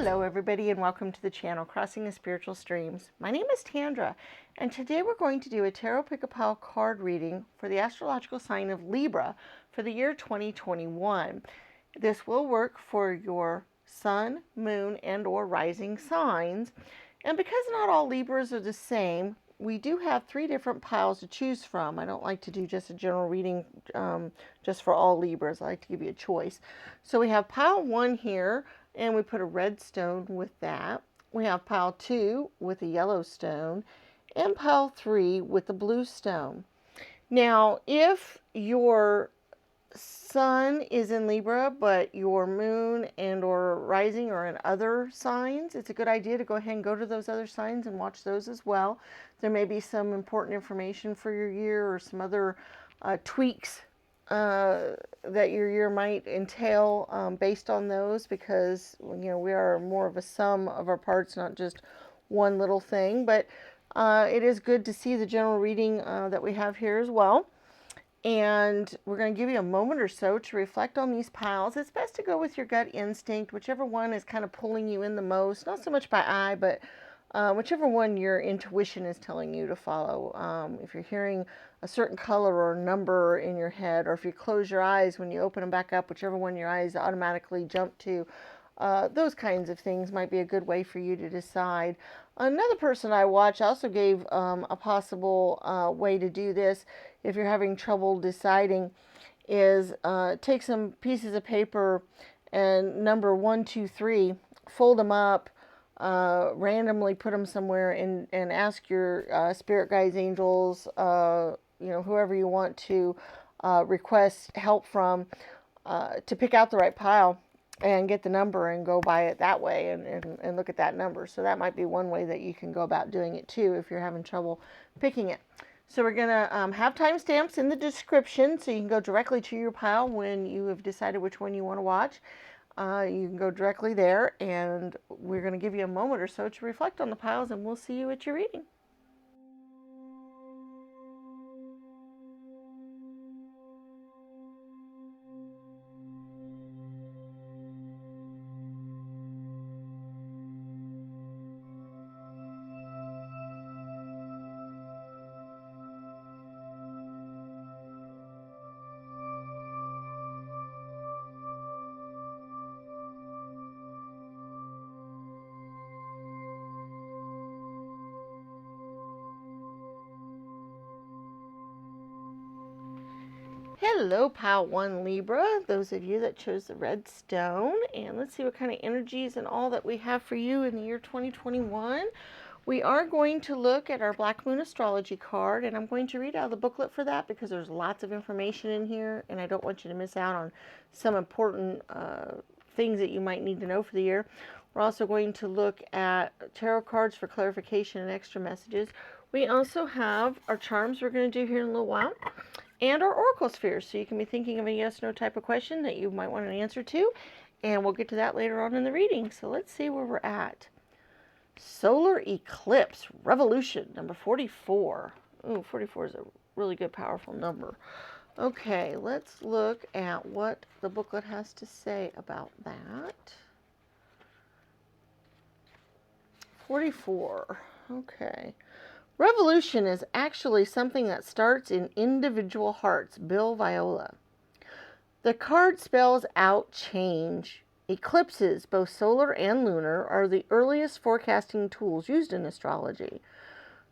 Hello everybody and welcome to the channel Crossing the Spiritual Streams. My name is Sandra and today we're going to do a Tarot Pick-a-Pile card reading for the astrological sign of Libra for the year 2021. This will work for your sun, moon, and or rising signs. And because not all Libras are the same, we do have 3 different piles to choose from. I don't like to do just a general reading just for all Libras. I like to give you a choice. So we have pile 1 here, and we put a red stone with that. We have pile 2 with a yellow stone, and pile 3 with the blue stone. Now, if your sun is in Libra, but your moon and or rising are in other signs, it's a good idea to go ahead and go to those other signs and watch those as well. There may be some important information for your year or some other tweaks that your year might entail based on those, because we are more of a sum of our parts, not just one little thing. But it is good to see the general reading that we have here as well. And we're going to give you a moment or so to reflect on these piles. It's best to go with your gut instinct, whichever one is kind of pulling you in the most, not so much by eye, but whichever one your intuition is telling you to follow. If you're hearing a certain color or number in your head, or if you close your eyes when you open them back up, whichever one your eyes automatically jump to, those kinds of things might be a good way for you to decide. Another person I watch also gave a possible way to do this if you're having trouble deciding is take some pieces of paper and number 1, 2, 3, fold them up, randomly put them somewhere, and ask your spirit guides, angels, whoever you want to request help from to pick out the right pile and get the number and go by it that way and look at that number. So that might be one way that you can go about doing it too if you're having trouble picking it. So we're going to have timestamps in the description so you can go directly to your pile when you have decided which one you want to watch. You can go directly there, and we're going to give you a moment or so to reflect on the piles, and we'll see you at your reading. Hello, pile 1 Libra, those of you that chose the red stone. And let's see what kind of energies and all that we have for you in the year 2021. We are going to look at our Black Moon Astrology card, and I'm going to read out of the booklet for that because there's lots of information in here, and I don't want you to miss out on some important things that you might need to know for the year. We're also going to look at tarot cards for clarification and extra messages. We also have our charms we're going to do here in a little while, and our oracle spheres, so you can be thinking of a yes/no type of question that you might want an answer to, and we'll get to that later on in the reading. So let's see where we're at. Solar eclipse revolution number 44. Ooh, 44 is a really good, powerful number. Okay, let's look at what the booklet has to say about that. 44. Okay. Revolution is actually something that starts in individual hearts. Bill Viola. The card spells out change. Eclipses, both solar and lunar, are the earliest forecasting tools used in astrology.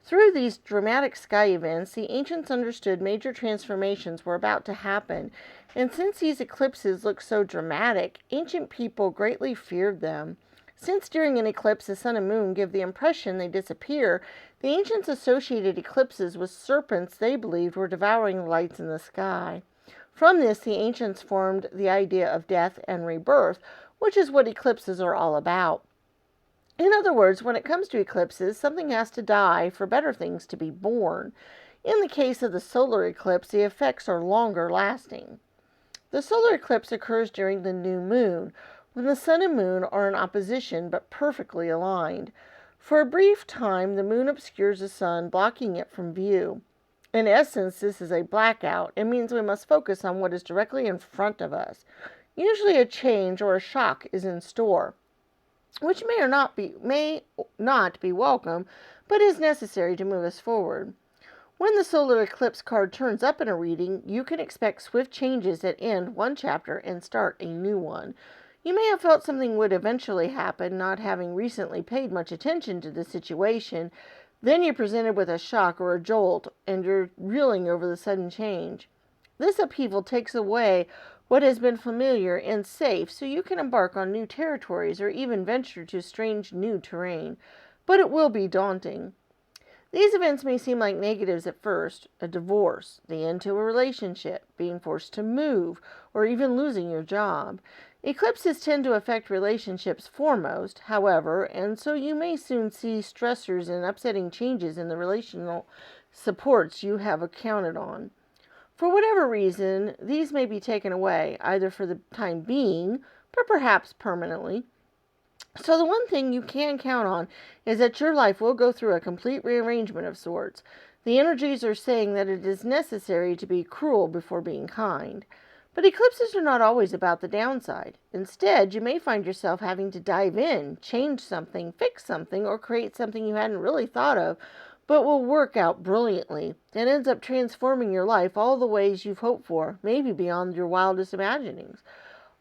Through these dramatic sky events, the ancients understood major transformations were about to happen, and since these eclipses look so dramatic, ancient people greatly feared them. Since during an eclipse the sun and moon give the impression they disappear, the ancients associated eclipses with serpents they believed were devouring lights in the sky. From this, the ancients formed the idea of death and rebirth, which is what eclipses are all about. In other words, when it comes to eclipses, something has to die for better things to be born. In the case of the solar eclipse, the effects are longer lasting. The solar eclipse occurs during the new moon, when the sun and moon are in opposition but perfectly aligned. For a brief time, the moon obscures the sun, blocking it from view. In essence, this is a blackout. It means we must focus on what is directly in front of us. Usually a change or a shock is in store. which may not be welcome, but is necessary to move us forward. When the solar eclipse card turns up in a reading, you can expect swift changes that end one chapter and start a new one. You may have felt something would eventually happen, not having recently paid much attention to the situation. Then you're presented with a shock or a jolt, and you're reeling over the sudden change. This upheaval takes away what has been familiar and safe, so you can embark on new territories or even venture to strange new terrain. But it will be daunting. These events may seem like negatives at first: a divorce, the end to a relationship, being forced to move, or even losing your job. Eclipses tend to affect relationships foremost, however, and so you may soon see stressors and upsetting changes in the relational supports you have counted on. For whatever reason, these may be taken away, either for the time being, but perhaps permanently. So the one thing you can count on is that your life will go through a complete rearrangement of sorts. The energies are saying that it is necessary to be cruel before being kind. But eclipses are not always about the downside. Instead, you may find yourself having to dive in, change something, fix something, or create something you hadn't really thought of, but will work out brilliantly and ends up transforming your life all the ways you've hoped for, maybe beyond your wildest imaginings.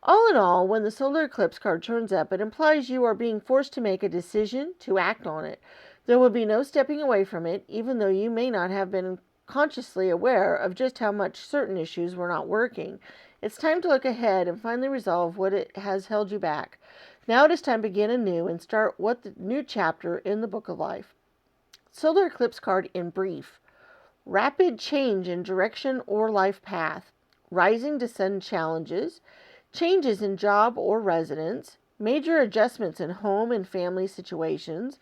All in all, when the solar eclipse card turns up, it implies you are being forced to make a decision, to act on it. There will be no stepping away from it, even though you may not have been consciously aware of just how much certain issues were not working. It's time to look ahead and finally resolve what it has held you back. Now it is time to begin anew and start what the new chapter in the book of life. Solar eclipse card in brief: rapid change in direction or life path, rising to sudden challenges, changes in job or residence, major adjustments in home and family situations,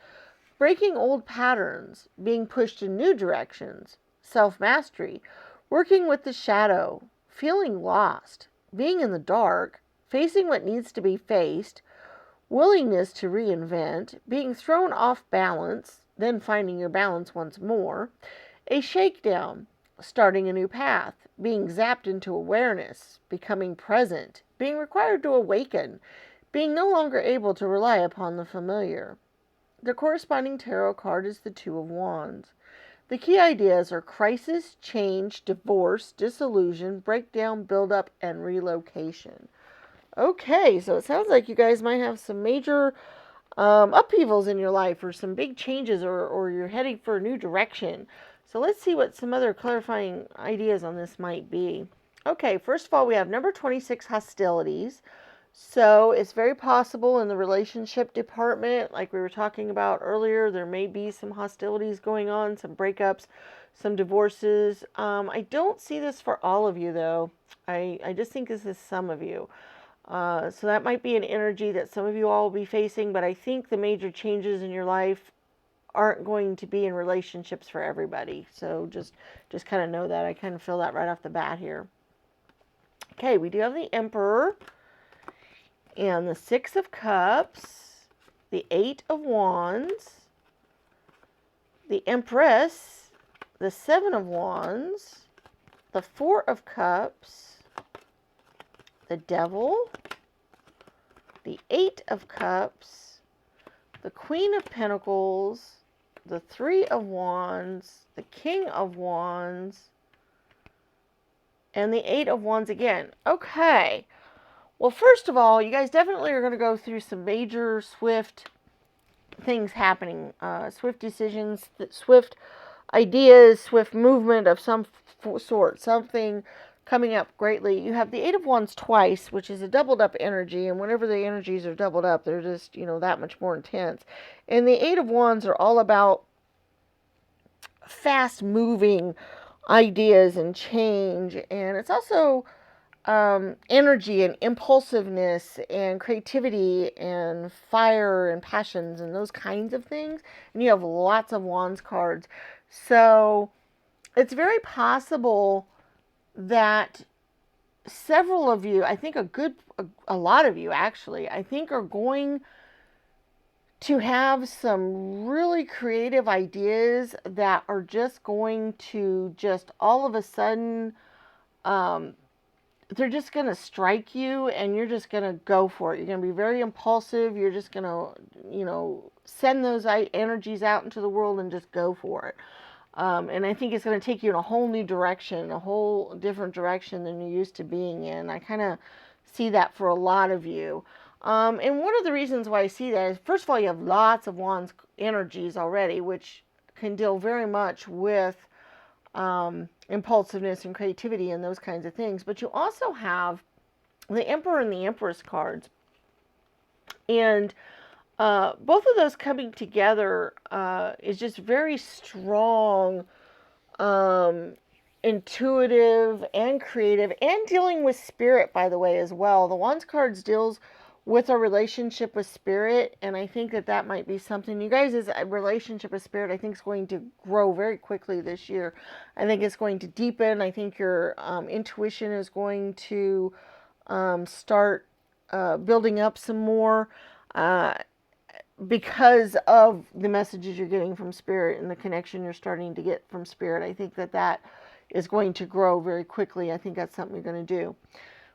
breaking old patterns, being pushed in new directions, self-mastery, working with the shadow, feeling lost, being in the dark, facing what needs to be faced, willingness to reinvent, being thrown off balance, then finding your balance once more, a shakedown, starting a new path, being zapped into awareness, becoming present, being required to awaken, being no longer able to rely upon the familiar. The corresponding tarot card is the Two of Wands. The key ideas are crisis, change, divorce, disillusion, breakdown, buildup, and relocation. Okay, so it sounds like you guys might have some major upheavals in your life, or some big changes, or you're heading for a new direction. So let's see what some other clarifying ideas on this might be. Okay, first of all, we have number 26, hostilities. So it's very possible in the relationship department, like we were talking about earlier, there may be some hostilities going on, some breakups, some divorces. I don't see this for all of you, though. I just think this is some of you. So that might be an energy that some of you all will be facing, but I think the major changes in your life aren't going to be in relationships for everybody. So just kind of know that. I kind of feel that right off the bat here. Okay, we do have the Emperor and the Six of Cups, the Eight of Wands, the Empress, the Seven of Wands, the Four of Cups, the Devil, the Eight of Cups, the Queen of Pentacles, the Three of Wands, the King of Wands, and the Eight of Wands again. Okay. Well, first of all, you guys definitely are going to go through some major, swift things happening. Swift decisions, swift ideas, swift movement of some sort. Something coming up greatly. You have the Eight of Wands twice, which is a doubled up energy, and whenever the energies are doubled up, they're just, that much more intense. And the Eight of Wands are all about fast moving ideas and change, and it's also energy and impulsiveness and creativity and fire and passions and those kinds of things. And you have lots of Wands cards, so it's very possible that several of you, I think a lot of you actually, I think are going to have some really creative ideas that are just going to just all of a sudden they're just going to strike you, and you're just going to go for it. You're going to be very impulsive. You're just going to, send those energies out into the world and just go for it. And I think it's going to take you in a whole new direction, a whole different direction than you're used to being in. I kind of see that for a lot of you. And one of the reasons why I see that is, first of all, you have lots of Wands energies already, which can deal very much with impulsiveness and creativity and those kinds of things. But you also have the Emperor and the Empress cards. And both of those coming together is just very strong, intuitive and creative, and dealing with spirit, by the way, as well. The Wands cards deals with our relationship with spirit, and I think that that might be something, you guys' relationship with spirit, I think is going to grow very quickly this year. I think it's going to deepen. I think your intuition is going to start building up some more. Because of the messages you're getting from spirit and the connection you're starting to get from spirit. I think that that is going to grow very quickly. I think that's something you're going to do.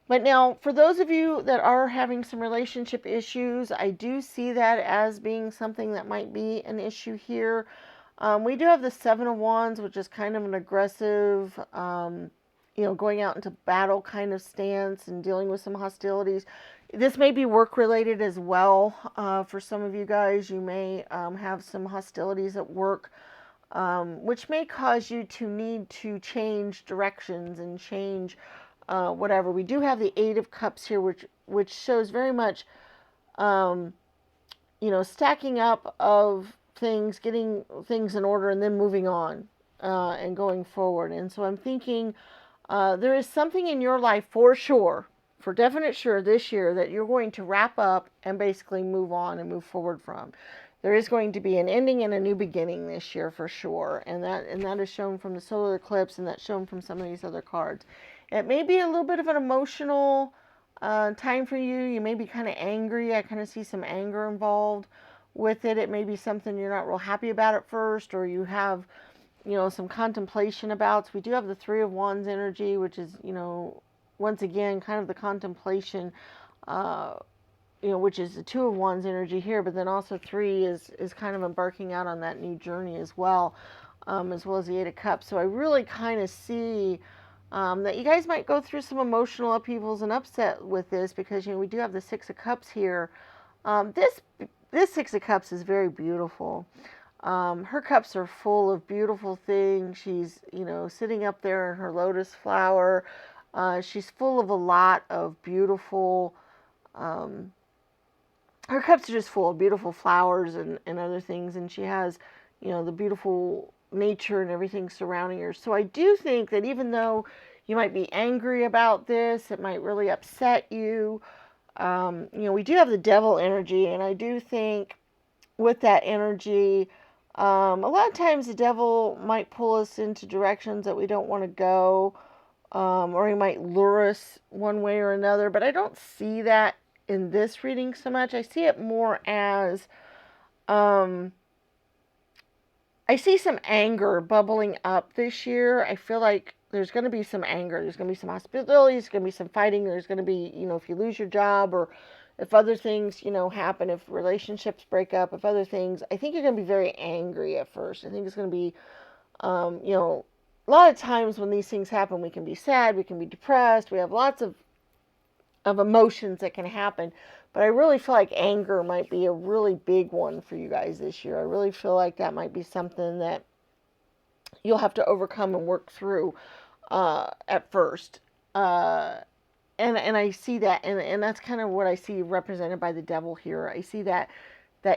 But now, for those of you that are having some relationship issues, I do see that as being something that might be an issue here. We do have the Seven of Wands, which is kind of an aggressive, going out into battle kind of stance and dealing with some hostilities. This may be work-related as well. For some of you guys, you may have some hostilities at work, which may cause you to need to change directions and change whatever. We do have the Eight of Cups here, which shows very much, stacking up of things, getting things in order, and then moving on and going forward. And so I'm thinking there is something in your life for sure, for definite sure this year, that you're going to wrap up and basically move on and move forward from. There is going to be an ending and a new beginning this year for sure, and that is shown from the solar eclipse, and that's shown from some of these other cards. It may be a little bit of an emotional time for you. You may be kind of angry. I kind of see some anger involved with it. It may be something you're not real happy about at first, or you have some contemplation about. So we do have the Three of Wands energy, which is, once again, kind of the contemplation, which is the Two of Wands energy here, but then also three is kind of embarking out on that new journey as well as the Eight of Cups. So I really kind of see that you guys might go through some emotional upheavals and upset with this, because, we do have the Six of Cups here. This Six of Cups is very beautiful. Her cups are full of beautiful things. She's, sitting up there in her lotus flower. She's full of a lot of beautiful, her cups are just full of beautiful flowers and other things. And she has, the beautiful nature and everything surrounding her. So I do think that even though you might be angry about this, it might really upset you. We do have the Devil energy, and I do think with that energy, a lot of times the devil might pull us into directions that we don't want to go, or he might lure us one way or another, but I don't see that in this reading so much. I see it more as, I see some anger bubbling up this year. I feel like there's going to be some anger. There's going to be some hostilities. There's going to be some fighting. There's going to be, if you lose your job, or if other things, happen, if relationships break up, if other things, I think you're going to be very angry at first. I think it's going to be, a lot of times when these things happen, we can be sad, we can be depressed, we have lots of emotions that can happen. But I really feel like anger might be a really big one for you guys this year. I really feel like that might be something that you'll have to overcome and work through at first. And I see that, and that's kind of what I see represented by the devil here. I see that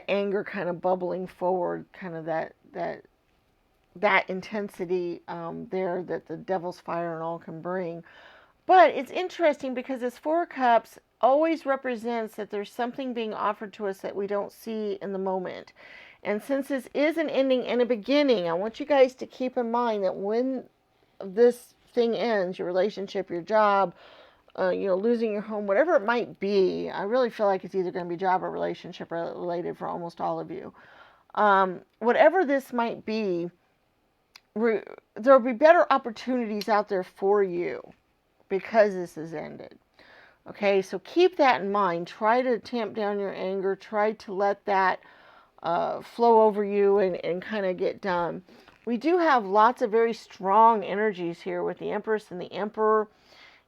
anger kind of bubbling forward, kind of that intensity there that the devil's fire and all can bring. But it's interesting because this Four of Cups always represents that there's something being offered to us that we don't see in the moment. And since this is an ending and a beginning, I want you guys to keep in mind that when this thing ends, your relationship, your job, losing your home, whatever it might be, I really feel like it's either going to be job or relationship related for almost all of you. Whatever this might be, there will be better opportunities out there for you. because this has ended. Okay, so keep that in mind. Try to tamp down your anger. Try to let that flow over you and kind of get done. We do have lots of very strong energies here with the Empress and the Emperor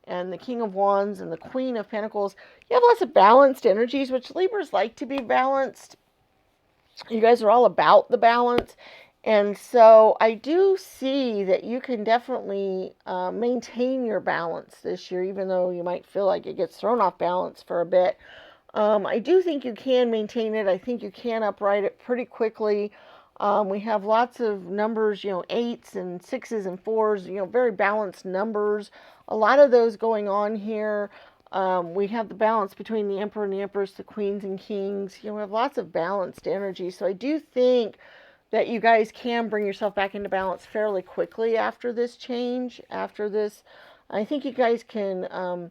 and the King of Wands and the Queen of Pentacles. You have lots of balanced energies, which Libras like to be balanced. You guys are all about the balance. And so I do see that you can definitely maintain your balance this year, even though you might feel like it gets thrown off balance for a bit. I do think you can maintain it. I think you can upright it pretty quickly. We have lots of numbers, 8s and 6s and 4s, very balanced numbers. A lot of those going on here. We have the balance between the Emperor and the Empress, the Queens and Kings. We have lots of balanced energy. So I do think that you guys can bring yourself back into balance fairly quickly after this change, after this. I think you guys can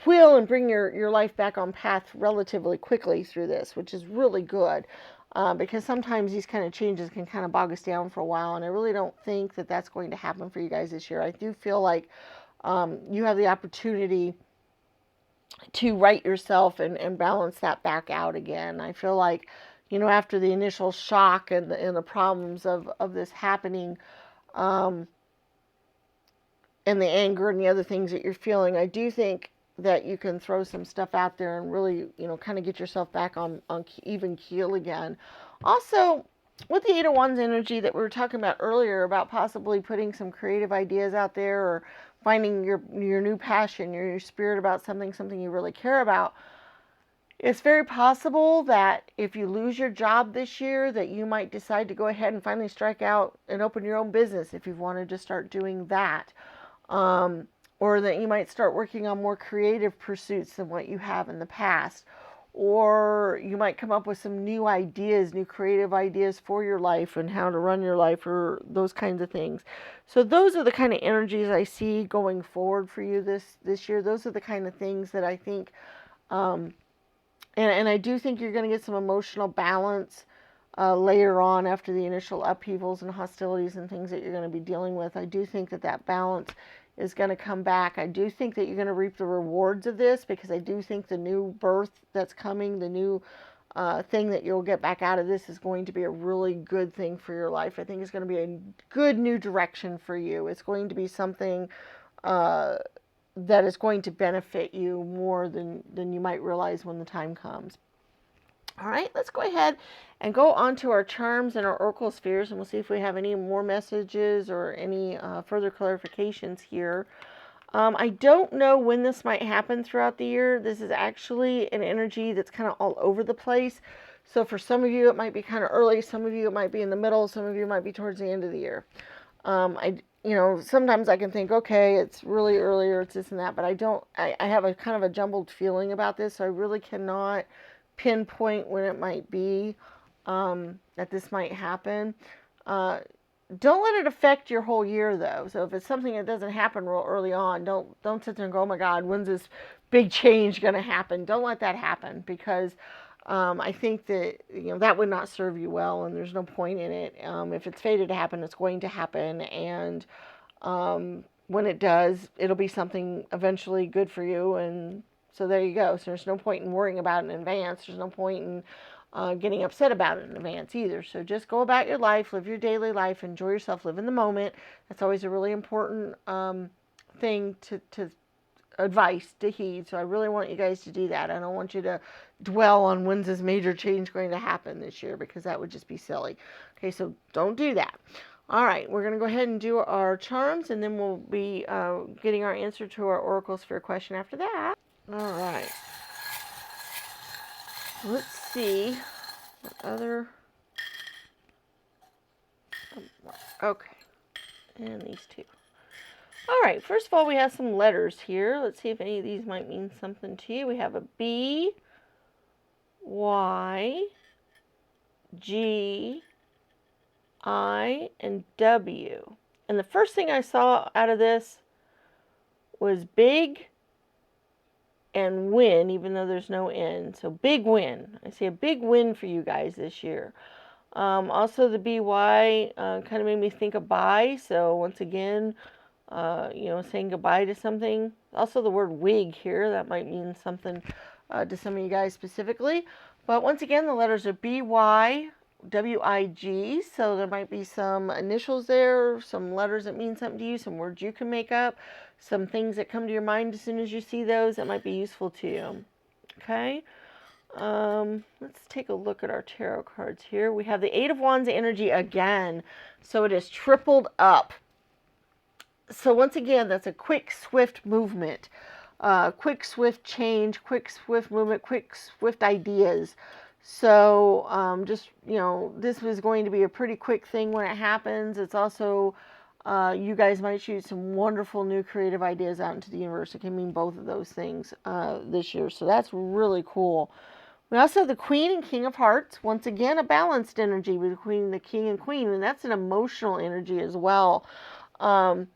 wheel and bring your life back on path relatively quickly through this, which is really good. Because sometimes these kind of changes can kind of bog us down for a while, and I really don't think that that's going to happen for you guys this year. I do feel like you have the opportunity to right yourself and balance that back out again. I feel like, after the initial shock and the problems of this happening, and the anger and the other things that you're feeling, I do think that you can throw some stuff out there and really, kind of get yourself back on even keel again. Also, with the Eight of Wands energy that we were talking about earlier, about possibly putting some creative ideas out there, or finding your new passion, your spirit about something you really care about. It's very possible that if you lose your job this year, that you might decide to go ahead and finally strike out and open your own business if you've wanted to start doing that. Or that you might start working on more creative pursuits than what you have in the past. Or you might come up with some new ideas, new creative ideas for your life and how to run your life, or those kinds of things. So those are the kind of energies I see going forward for you this year. Those are the kind of things that I think, and I do think you're going to get some emotional balance later on after the initial upheavals and hostilities and things that you're going to be dealing with. I do think that balance is going to come back. I do think that you're going to reap the rewards of this, because I do think the new birth that's coming, the new thing that you'll get back out of this, is going to be a really good thing for your life. I think it's going to be a good new direction for you. It's going to be something that is going to benefit you more than you might realize when the time comes. All right, let's go ahead and go on to our charms and our oracle spheres, and we'll see if we have any more messages or any further clarifications here. I don't know when this might happen throughout the year. This is actually an energy that's kind of all over the place. So for some of you, it might be kind of early. Some of you, it might be in the middle. Some of you might be towards the end of the year. Sometimes I can think, okay, it's really early, or it's this and that, but I have a kind of a jumbled feeling about this, so I really cannot pinpoint when it might be that this might happen. Don't let it affect your whole year, though. So if it's something that doesn't happen real early on, don't sit there and go, oh my God, when's this big change going to happen? Don't let that happen, because I think that that would not serve you well, and there's no point in it. If it's fated to happen, it's going to happen, and when it does, it'll be something eventually good for you. And so there you go. So there's no point in worrying about it in advance. There's no point in getting upset about it in advance either. So just go about your life, live your daily life, enjoy yourself, live in the moment. That's always a really important thing to advice to heed. So I really want you guys to do that. I don't want you to dwell on when's this major change going to happen this year, because that would just be silly. Okay, so don't do that. All right, we're going to go ahead and do our charms, and then we'll be getting our answer to our oracle sphere question after that. All right. Let's see what other. Okay. And these two. All right. First of all, we have some letters here. Let's see if any of these might mean something to you. We have a B, Y, G, I, and W. And the first thing I saw out of this was big and win, even though there's no N. So big win. I see a big win for you guys this year. Also the BY kind of made me think of buy. So once again, saying goodbye to something. Also the word wig here, that might mean something to some of you guys specifically. But once again, the letters are B-Y, W-I-G, so there might be some initials there, some letters that mean something to you, some words you can make up, some things that come to your mind as soon as you see those that might be useful to you. Okay? Let's take a look at our tarot cards here. We have the Eight of Wands energy again, so it is tripled up. So once again, that's a quick, swift movement, quick, swift change, quick, swift movement, quick, swift ideas. So this was going to be a pretty quick thing when it happens. It's also, you guys might shoot some wonderful new creative ideas out into the universe. It can mean both of those things this year. So that's really cool. We also have the Queen and King of Hearts. Once again, a balanced energy between the King and Queen, and that's an emotional energy as well. And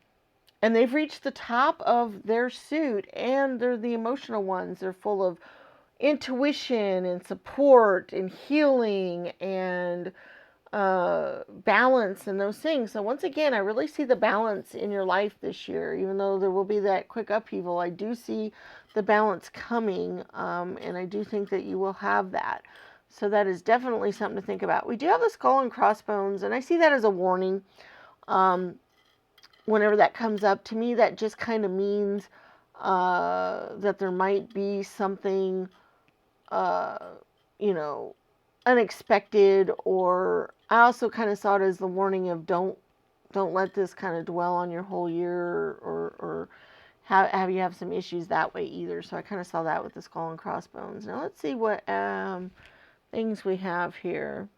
they've reached the top of their suit, and they're the emotional ones. They're full of intuition and support and healing and balance and those things. So once again, I really see the balance in your life this year. Even though there will be that quick upheaval, I do see the balance coming, and I do think that you will have that. So that is definitely something to think about. We do have the skull and crossbones, and I see that as a warning. Whenever that comes up, to me, that just kind of means that there might be something, unexpected, or I also kind of saw it as the warning of don't let this kind of dwell on your whole year, or have you have some issues that way either. So I kind of saw that with the skull and crossbones. Now let's see what things we have here.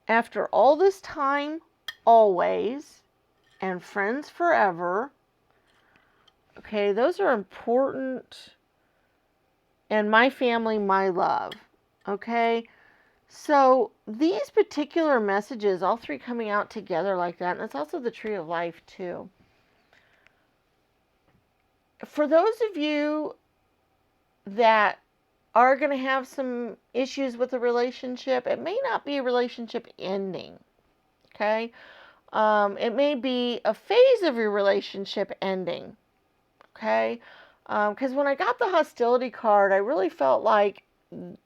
After all this time, always, and friends forever. Okay, those are important. And my family, my love. Okay, so these particular messages, all three coming out together like that, and it's also the Tree of Life too. For those of you that are going to have some issues with a relationship, it may not be a relationship ending. Okay, it may be a phase of your relationship ending. Okay, because when I got the hostility card, I really felt like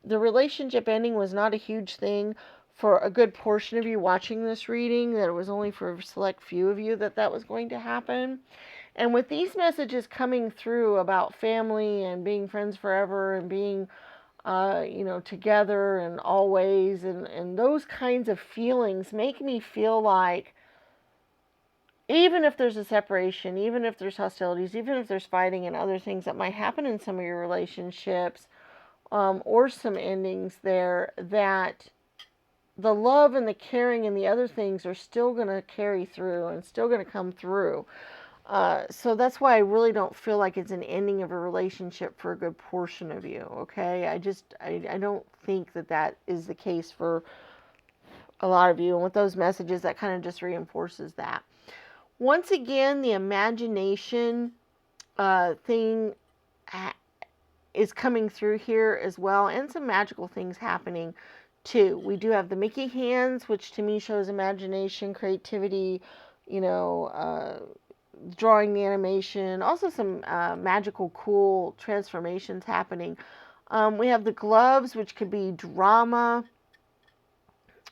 the relationship ending was not a huge thing for a good portion of you watching this reading, that it was only for a select few of you that was going to happen. And with these messages coming through about family and being friends forever and being together and always, and those kinds of feelings make me feel like even if there's a separation, even if there's hostilities, even if there's fighting and other things that might happen in some of your relationships, or some endings there, that the love and the caring and the other things are still going to carry through and still going to come through. So that's why I really don't feel like it's an ending of a relationship for a good portion of you. Okay, I don't think that is the case for a lot of you. And with those messages, that kind of just reinforces that. Once again, the imagination thing is coming through here as well, and some magical things happening too. We do have the Mickey hands, which to me shows imagination, creativity, drawing the animation, also some magical, cool transformations happening. We have the gloves, which could be drama.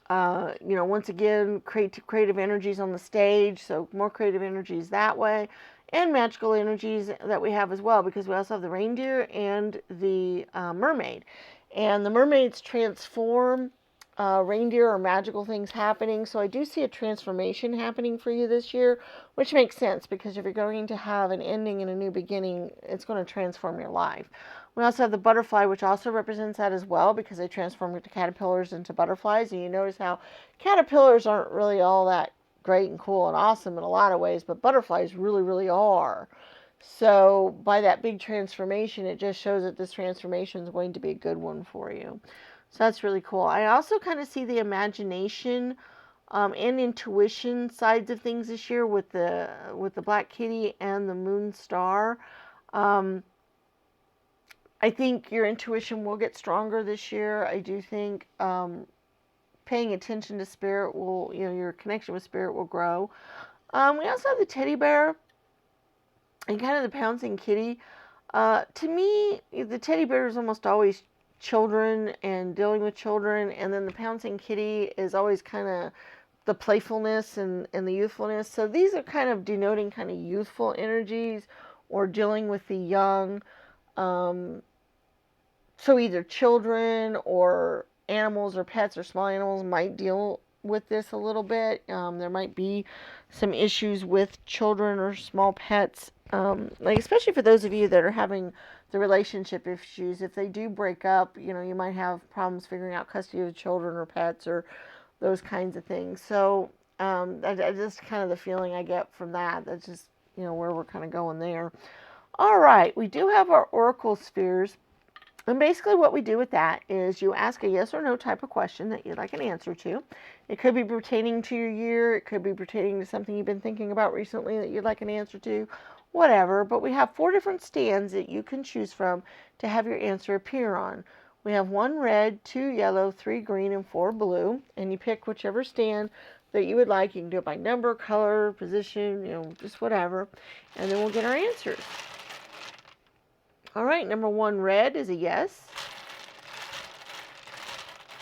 Once again, creative energies on the stage, so more creative energies that way, and magical energies that we have as well, because we also have the reindeer and the mermaid. And the mermaids transform, reindeer are magical things happening, so I do see a transformation happening for you this year, which makes sense, because if you're going to have an ending and a new beginning, it's going to transform your life. We also have the butterfly, which also represents that as well, because they transform the caterpillars into butterflies. And you notice how caterpillars aren't really all that great and cool and awesome in a lot of ways, but butterflies really, really are. So by that big transformation, it just shows that this transformation is going to be a good one for you. So that's really cool. I also kind of see the imagination and intuition sides of things this year with the Black Kitty and the Moon Star. I think your intuition will get stronger this year. I do think paying attention to spirit will, your connection with spirit will grow. We also have the teddy bear and kind of the pouncing kitty. To me, the teddy bear is almost always children and dealing with children, and then the pouncing kitty is always kind of the playfulness and the youthfulness. So these are kind of denoting kind of youthful energies or dealing with the young. Um, so either children or animals or pets or small animals might deal with this a little bit. There might be some issues with children or small pets, like especially for those of you that are having the relationship issues. If they do break up, you might have problems figuring out custody of children or pets or those kinds of things. So I just kind of the feeling I get from that. That's just where we're kind of going there. All right, we do have our oracle spheres. And basically what we do with that is you ask a yes or no type of question that you'd like an answer to. It could be pertaining to your year. It could be pertaining to something you've been thinking about recently that you'd like an answer to. Whatever. But we have 4 different stands that you can choose from to have your answer appear on. We have 1 red, 2 yellow, 3 green, and 4 blue. And you pick whichever stand that you would like. You can do it by number, color, position, just whatever. And then we'll get our answers. All right, number 1, red, is a yes.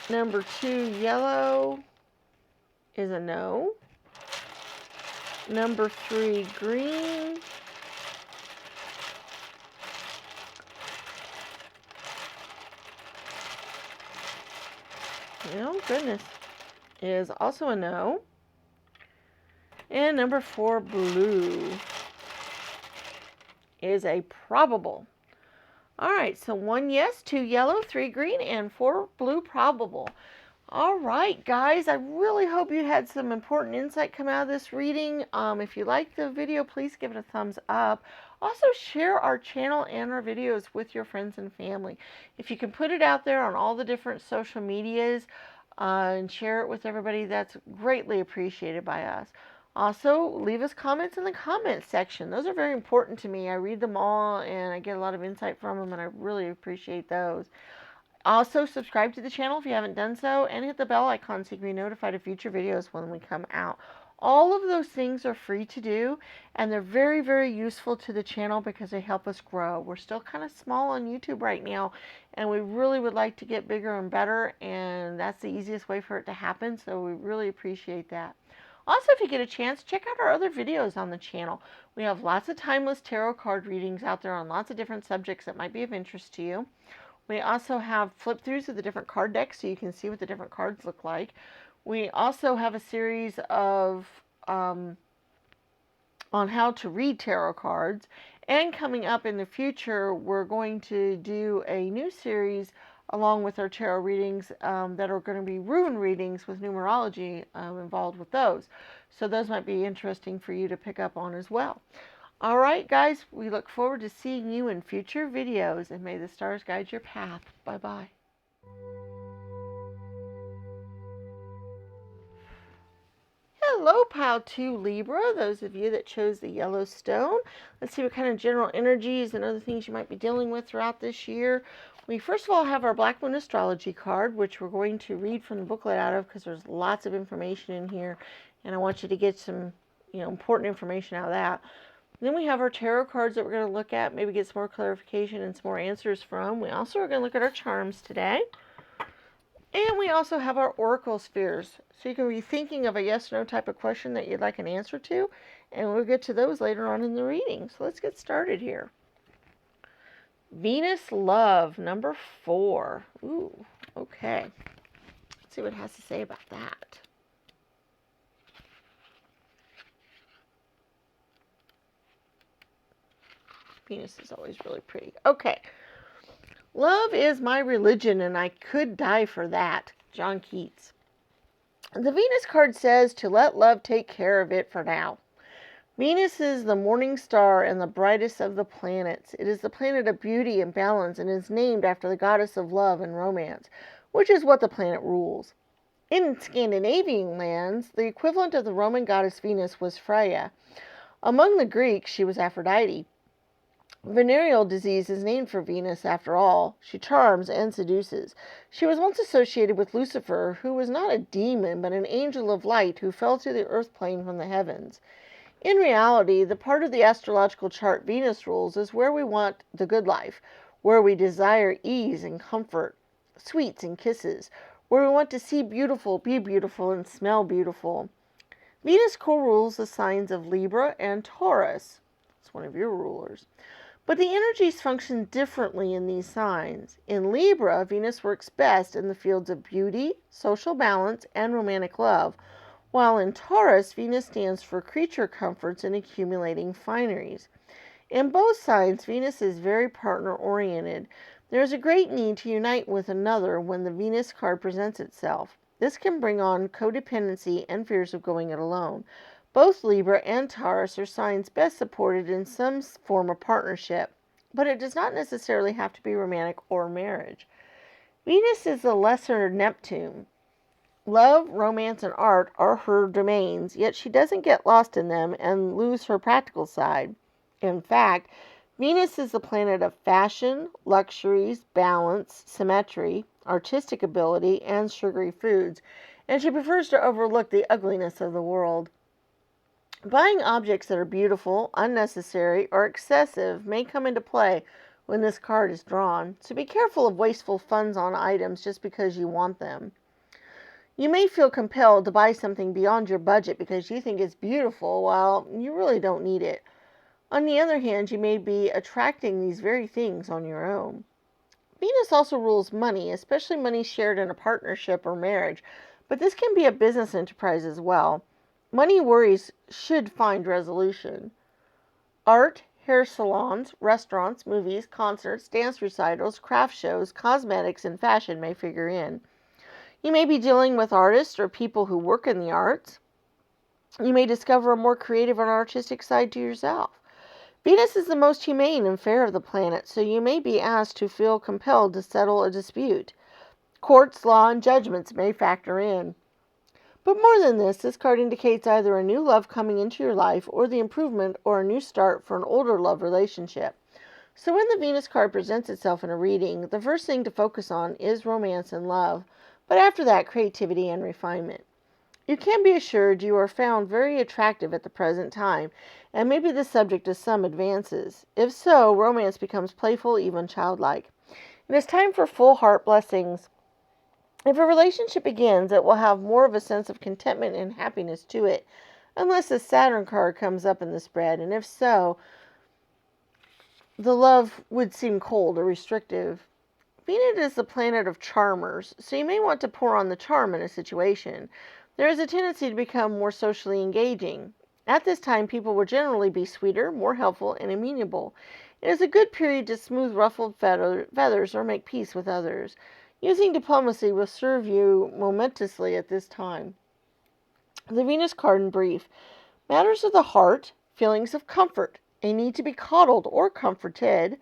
Number 2, yellow, is a no. Number 3, green. Oh, goodness. Is also a no. And number 4, blue, is a probable. All right, so 1 yes, 2 yellow, 3 green, and 4 blue probable. All right, guys, I really hope you had some important insight come out of this reading. If you liked the video, please give it a thumbs up. Also, share our channel and our videos with your friends and family. If you can put it out there on all the different social medias and share it with everybody, that's greatly appreciated by us. Also, leave us comments in the comments section. Those are very important to me. I read them all and I get a lot of insight from them, and I really appreciate those. Also, subscribe to the channel if you haven't done so, and hit the bell icon so you can be notified of future videos when we come out. All of those things are free to do, and they're very, very useful to the channel because they help us grow. We're still kind of small on YouTube right now, and we really would like to get bigger and better, and that's the easiest way for it to happen, so we really appreciate that. Also, if you get a chance, check out our other videos on the channel. We have lots of timeless tarot card readings out there on lots of different subjects that might be of interest to you. We also have flip-throughs of the different card decks so you can see what the different cards look like. We also have a series of on how to read tarot cards. And coming up in the future, we're going to do a new series along with our tarot readings that are going to be rune readings with numerology involved with those. So those might be interesting for you to pick up on as well. All right, guys, we look forward to seeing you in future videos, and may the stars guide your path. Bye-bye. Hello, Pile 2 Libra, those of you that chose the yellow stone. Let's see what kind of general energies and other things you might be dealing with throughout this year. We first of all have our Black Moon Astrology card, which we're going to read from the booklet out of because there's lots of information in here, and I want you to get some important information out of that. Then we have our tarot cards that we're going to look at, maybe get some more clarification and some more answers from. We also are going to look at our charms today. And we also have our oracle spheres. So you can be thinking of a yes or no type of question that you'd like an answer to. And we'll get to those later on in the reading. So let's get started here. Venus Love, number 4. Ooh, okay. Let's see what it has to say about that. Venus is always really pretty. Okay. Love is my religion, and I could die for that. John Keats. The Venus card says to let love take care of it for now. Venus is the morning star and the brightest of the planets. It is the planet of beauty and balance and is named after the goddess of love and romance, which is what the planet rules. In Scandinavian lands, the equivalent of the Roman goddess Venus was Freya. Among the Greeks, she was Aphrodite. Venereal disease is named for Venus after all. She charms and seduces. She was once associated with Lucifer, who was not a demon, but an angel of light who fell to the earth plane from the heavens. In reality, the part of the astrological chart Venus rules is where we want the good life, where we desire ease and comfort, sweets and kisses, where we want to see beautiful, be beautiful, and smell beautiful. Venus co-rules the signs of Libra and Taurus. It's one of your rulers. But the energies function differently in these signs. In Libra, Venus works best in the fields of beauty, social balance, and romantic love, while in Taurus, Venus stands for creature comforts and accumulating fineries. In both signs, Venus is very partner-oriented. There is a great need to unite with another when the Venus card presents itself. This can bring on codependency and fears of going it alone. Both Libra and Taurus are signs best supported in some form of partnership, but it does not necessarily have to be romantic or marriage. Venus is the lesser Neptune. Love, romance, and art are her domains, yet she doesn't get lost in them and lose her practical side. In fact, Venus is the planet of fashion, luxuries, balance, symmetry, artistic ability, and sugary foods, and she prefers to overlook the ugliness of the world. Buying objects that are beautiful, unnecessary, or excessive may come into play when this card is drawn, so be careful of wasteful funds on items just because you want them. You may feel compelled to buy something beyond your budget because you think it's beautiful while you really don't need it. On the other hand, you may be attracting these very things on your own. Venus also rules money, especially money shared in a partnership or marriage, but this can be a business enterprise as well. Money worries should find resolution. Art, hair salons, restaurants, movies, concerts, dance recitals, craft shows, cosmetics, and fashion may figure in. You may be dealing with artists or people who work in the arts. You may discover a more creative and artistic side to yourself. Venus is the most humane and fair of the planets, so you may be asked to feel compelled to settle a dispute. Courts, law, and judgments may factor in. But more than this card indicates either a new love coming into your life or the improvement or a new start for an older love relationship. So when the Venus card presents itself in a reading, the first thing to focus on is romance and love, but after that, creativity and refinement. You can be assured you are found very attractive at the present time, and may be the subject of some advances. If so, romance becomes playful, even childlike. It is time for full heart blessings. If a relationship begins, it will have more of a sense of contentment and happiness to it, unless the Saturn card comes up in the spread, and if so, the love would seem cold or restrictive. Venus is the planet of charmers, so you may want to pour on the charm in a situation. There is a tendency to become more socially engaging. At this time, people will generally be sweeter, more helpful, and amenable. It is a good period to smooth ruffled feathers or make peace with others. Using diplomacy will serve you momentously at this time. The Venus card in brief. Matters of the heart, feelings of comfort, a need to be coddled or comforted,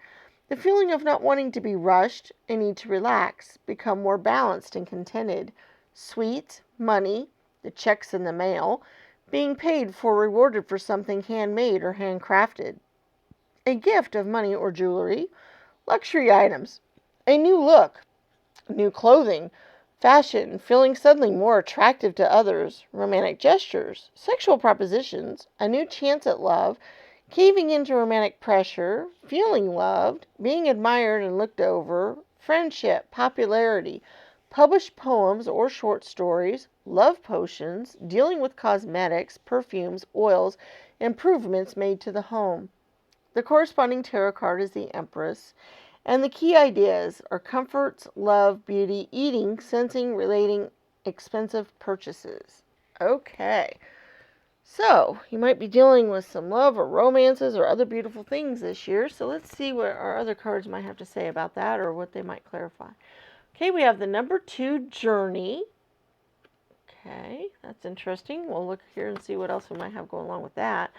the feeling of not wanting to be rushed, a need to relax, become more balanced and contented, sweets, money, the checks in the mail, being paid for, rewarded for something handmade or handcrafted, a gift of money or jewelry, luxury items, a new look, new clothing, fashion, feeling suddenly more attractive to others, romantic gestures, sexual propositions, a new chance at love, caving into romantic pressure, feeling loved, being admired and looked over, friendship, popularity, published poems or short stories, love potions, dealing with cosmetics, perfumes, oils, improvements made to the home. The corresponding tarot card is the Empress, and the key ideas are comforts, love, beauty, eating, sensing, relating, expensive purchases. Okay, so you might be dealing with some love or romances or other beautiful things this year. So let's see what our other cards might have to say about that or what they might clarify. Okay, we have the number 2, Journey. Okay, that's interesting. We'll look here and see what else we might have going along with that.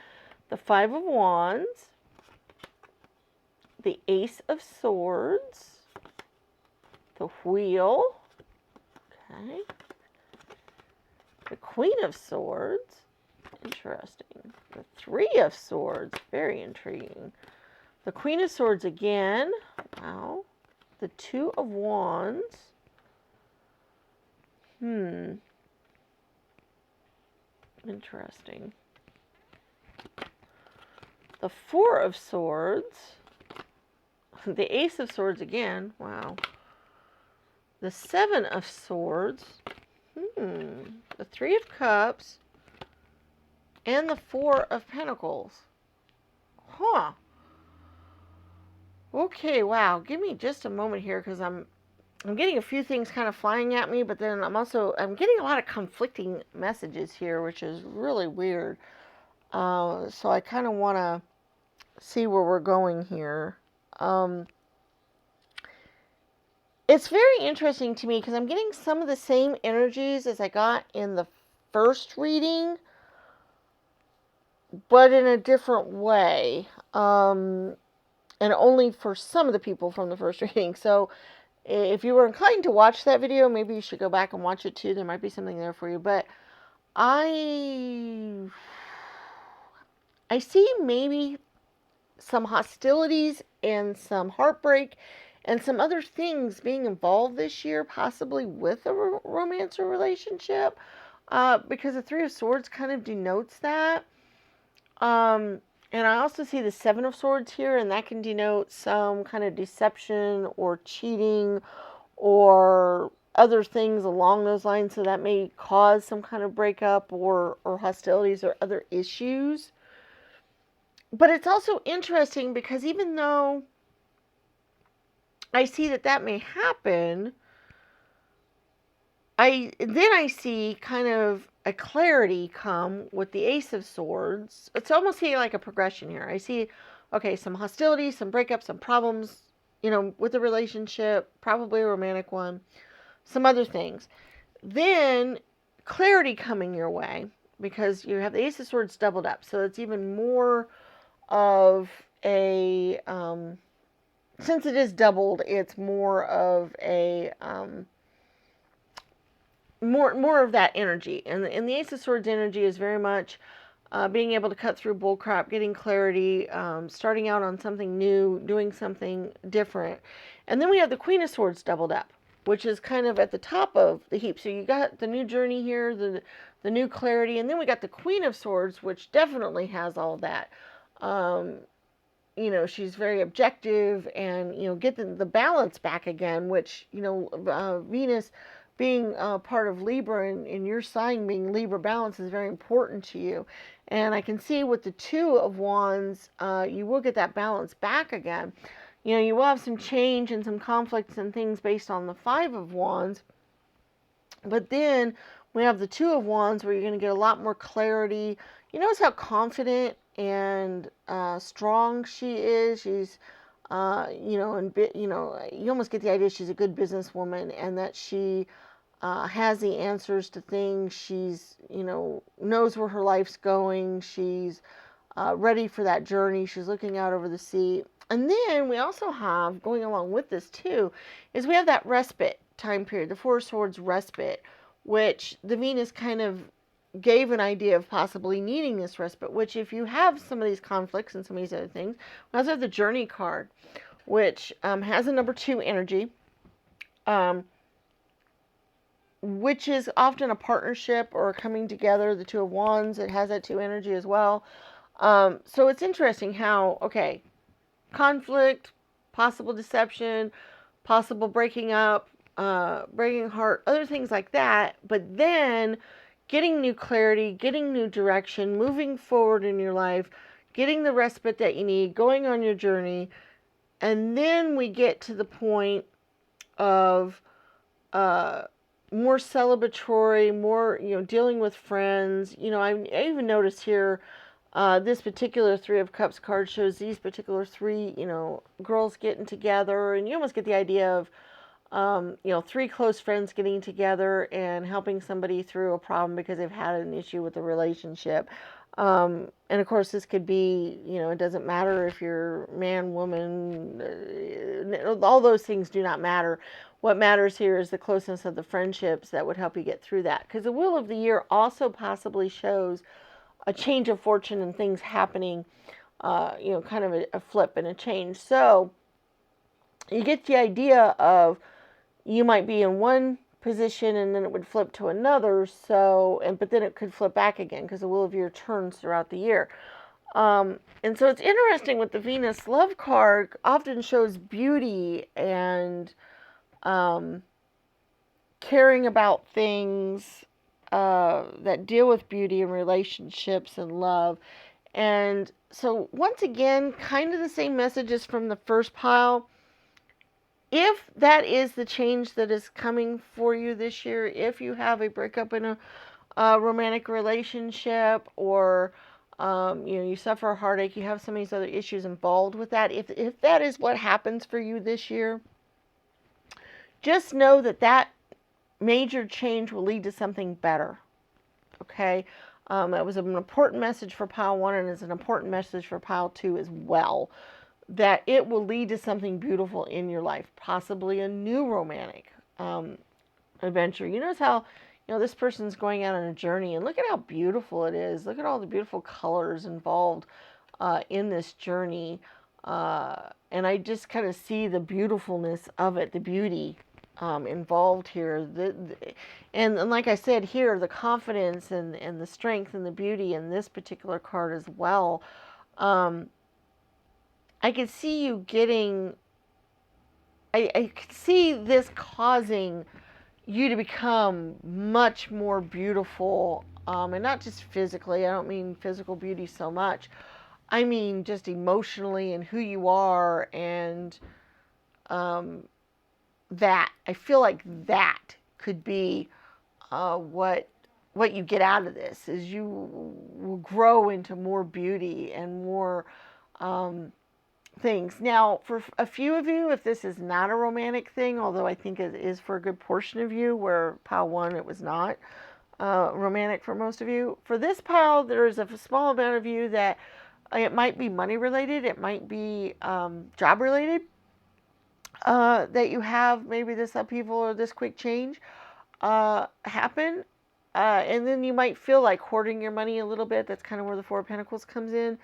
The 5 of Wands. The Ace of Swords, the Wheel, okay, the Queen of Swords, interesting, the 3 of Swords, very intriguing, the Queen of Swords again, wow, the 2 of Wands, interesting, the Four of Swords, the Ace of Swords again, wow, the Seven of Swords, the Three of Cups, and the Four of Pentacles. Huh. Okay, wow. Give me just a moment here because I'm getting a few things kind of flying at me, but then I'm getting a lot of conflicting messages here, which is really weird. So I kind of want to see where we're going here. It's very interesting to me because I'm getting some of the same energies as I got in the first reading, but in a different way. And only for some of the people from the first reading. So if you were inclined to watch that video, maybe you should go back and watch it too. There might be something there for you. But I see maybe some hostilities and some heartbreak and some other things being involved this year, possibly with a romance or relationship, because the Three of Swords kind of denotes that. And I also see the Seven of Swords here, and that can denote some kind of deception or cheating or other things along those lines. So that may cause some kind of breakup or hostilities or other issues. But it's also interesting because even though I see that may happen, I see kind of a clarity come with the Ace of Swords. It's almost like a progression here. I see, okay, some hostility, some breakups, some problems, with the relationship, probably a romantic one, some other things. Then clarity coming your way because you have the Ace of Swords doubled up. So it's even more of a, since it is doubled, it's more of a, more of that energy. And the Ace of Swords energy is very much being able to cut through bullcrap, getting clarity, starting out on something new, doing something different. And then we have the Queen of Swords doubled up, which is kind of at the top of the heap. So you got the new journey here, the new clarity, and then we got the Queen of Swords, which definitely has all that. She's very objective and, get the balance back again, which, Venus being part of Libra and your sign being Libra balance is very important to you. And I can see with the Two of Wands, you will get that balance back again. You will have some change and some conflicts and things based on the Five of Wands. But then we have the Two of Wands where you're going to get a lot more clarity. You notice how confident and strong she is. She's, you almost get the idea she's a good businesswoman and that she has the answers to things. She's, knows where her life's going. She's ready for that journey. She's looking out over the sea. And then we also have, going along with this too, is we have that respite time period, the Four of Swords respite, which the Venus kind of gave an idea of possibly needing this respite, which if you have some of these conflicts and some of these other things, we also have the Journey card, which has a number 2 energy, which is often a partnership or coming together. The Two of Wands, it has that 2 energy as well. So it's interesting how, okay, conflict, possible deception, possible breaking up, breaking heart, other things like that, but then getting new clarity, getting new direction, moving forward in your life, getting the respite that you need, going on your journey, and then we get to the point of more celebratory, more, dealing with friends. I even noticed here, this particular Three of Cups card shows these particular 3, girls getting together, and you almost get the idea of, 3 close friends getting together and helping somebody through a problem because they've had an issue with the relationship. And of course, this could be, it doesn't matter if you're man, woman, all those things do not matter. What matters here is the closeness of the friendships that would help you get through that. Because the Wheel of the Year also possibly shows a change of fortune and things happening, kind of a flip and a change. So you get the idea of you might be in one position and then it would flip to another. So, but then it could flip back again because the Wheel of the Year turns throughout the year. And so it's interesting with the Venus love card, often shows beauty and caring about things that deal with beauty and relationships and love. And so, once again, kind of the same messages from the first pile. If that is the change that is coming for you this year, if you have a breakup in a romantic relationship, or you suffer a heartache, you have some of these other issues involved with that, if that is what happens for you this year, just know that that major change will lead to something better. Okay? That was an important message for pile 1, and it's an important message for pile 2 as well. That it will lead to something beautiful in your life, possibly a new romantic adventure. You notice how, this person's going out on a journey, and look at how beautiful it is. Look at all the beautiful colors involved in this journey. And I just kind of see the beautifulness of it, the beauty involved here. And like I said here, the confidence and the strength and the beauty in this particular card as well. I could see you getting, I could see this causing you to become much more beautiful, and not just physically. I don't mean physical beauty so much. I mean just emotionally and who you are, and that. I feel like that could be what you get out of this, is you will grow into more beauty and more things. Now, for a few of you, if this is not a romantic thing, although I think it is for a good portion of you, where pile 1, it was not romantic for most of you. For this pile, there's a small amount of you that it might be money related, it might be job related, that you have maybe this upheaval or this quick change happen. And then you might feel like hoarding your money a little bit. That's kind of where the Four of Pentacles comes in.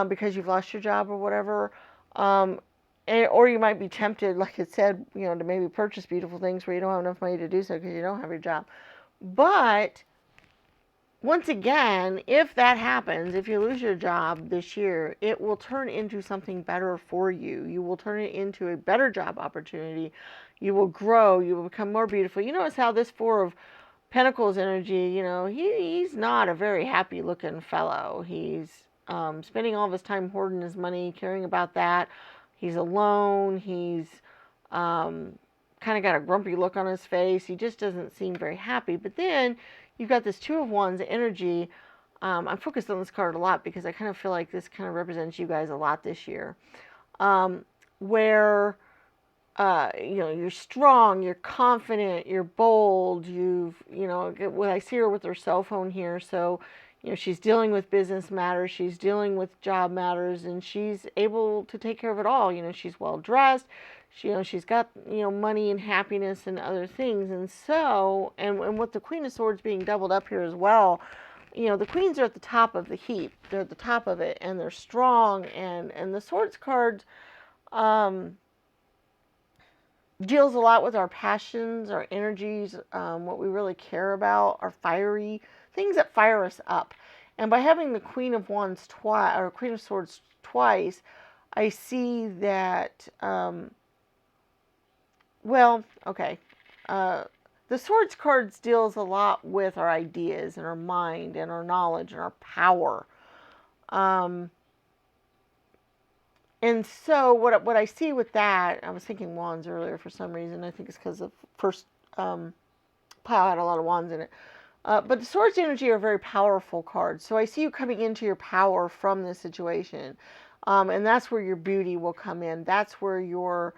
Because you've lost your job or whatever. Or you might be tempted, like it said, to maybe purchase beautiful things where you don't have enough money to do so because you don't have your job. But once again, if that happens, if you lose your job this year, it will turn into something better for you. You will turn it into a better job opportunity. You will grow. You will become more beautiful. You notice how this Four of Pentacles energy, he's not a very happy looking fellow. He's spending all of his time hoarding his money, caring about that. He's alone. He's kind of got a grumpy look on his face. He just doesn't seem very happy. But then you've got this Two of Wands energy. I'm focused on this card a lot because I kind of feel like this kind of represents you guys a lot this year. Where you're strong, you're confident, you're bold. What I see her with her cell phone here. So, she's dealing with business matters, she's dealing with job matters, and she's able to take care of it all. She's well dressed. She's got, money and happiness and other things. And so, and with the Queen of Swords being doubled up here as well, the queens are at the top of the heap. They're at the top of it, and they're strong. And the Swords card deals a lot with our passions, our energies, what we really care about, our fiery things that fire us up. And by having the Queen of Wands twice, or Queen of Swords twice, I see that, the Swords cards deals a lot with our ideas and our mind and our knowledge and our power. And so what I see with that, I was thinking wands earlier for some reason. I think it's because the first pile had a lot of wands in it. But the Swords energy are very powerful cards. So I see you coming into your power from this situation. And that's where your beauty will come in. That's where your,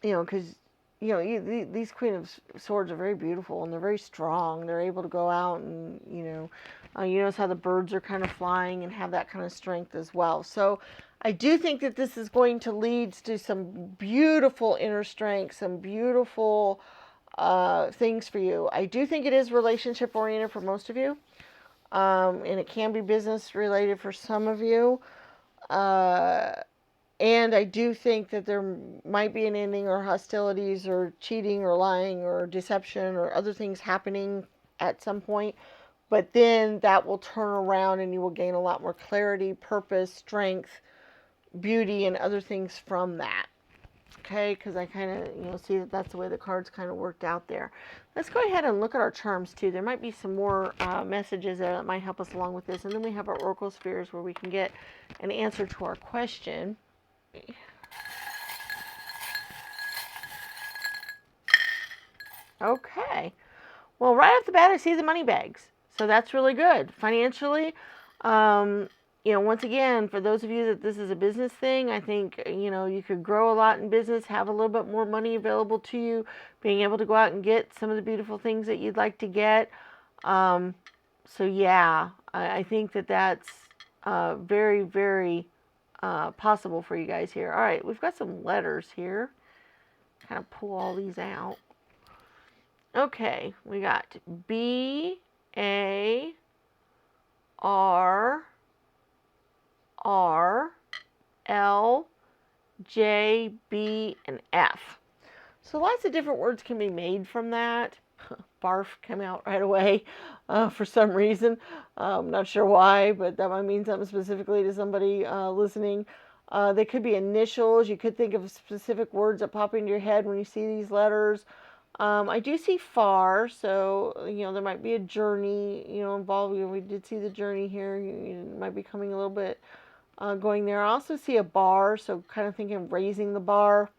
because, these Queen of Swords are very beautiful and they're very strong. They're able to go out and, you notice how the birds are kind of flying and have that kind of strength as well. So I do think that this is going to lead to some beautiful inner strength, some beautiful things for you. I do think it is relationship oriented for most of you. And it can be business related for some of you. And I do think that there might be an ending or hostilities or cheating or lying or deception or other things happening at some point but then that will turn around and you will gain a lot more clarity, purpose, strength, beauty, and other things from that. Okay, because I kind of, see that that's the way the cards kind of worked out there. Let's go ahead and look at our charms too. There might be some more messages there that might help us along with this. And then we have our Oracle Spheres where we can get an answer to our question. Okay. Well, right off the bat, I see the money bags. So that's really good. Financially, once again, for those of you that this is a business thing, I think, you could grow a lot in business, have a little bit more money available to you, being able to go out and get some of the beautiful things that you'd like to get. So yeah, I think that that's very, very possible for you guys here. All right, we've got some letters here. Kind of pull all these out. Okay, we got B, A, R, R, L, J, B, and F. So lots of different words can be made from that. Barf came out right away for some reason. I'm not sure why, but that might mean something specifically to somebody listening. They could be initials. You could think of specific words that pop into your head when you see these letters. I do see far, so, there might be a journey, involved. We did see the journey here. You might be coming a little bit going there. I also see a bar, so kind of thinking raising the bar,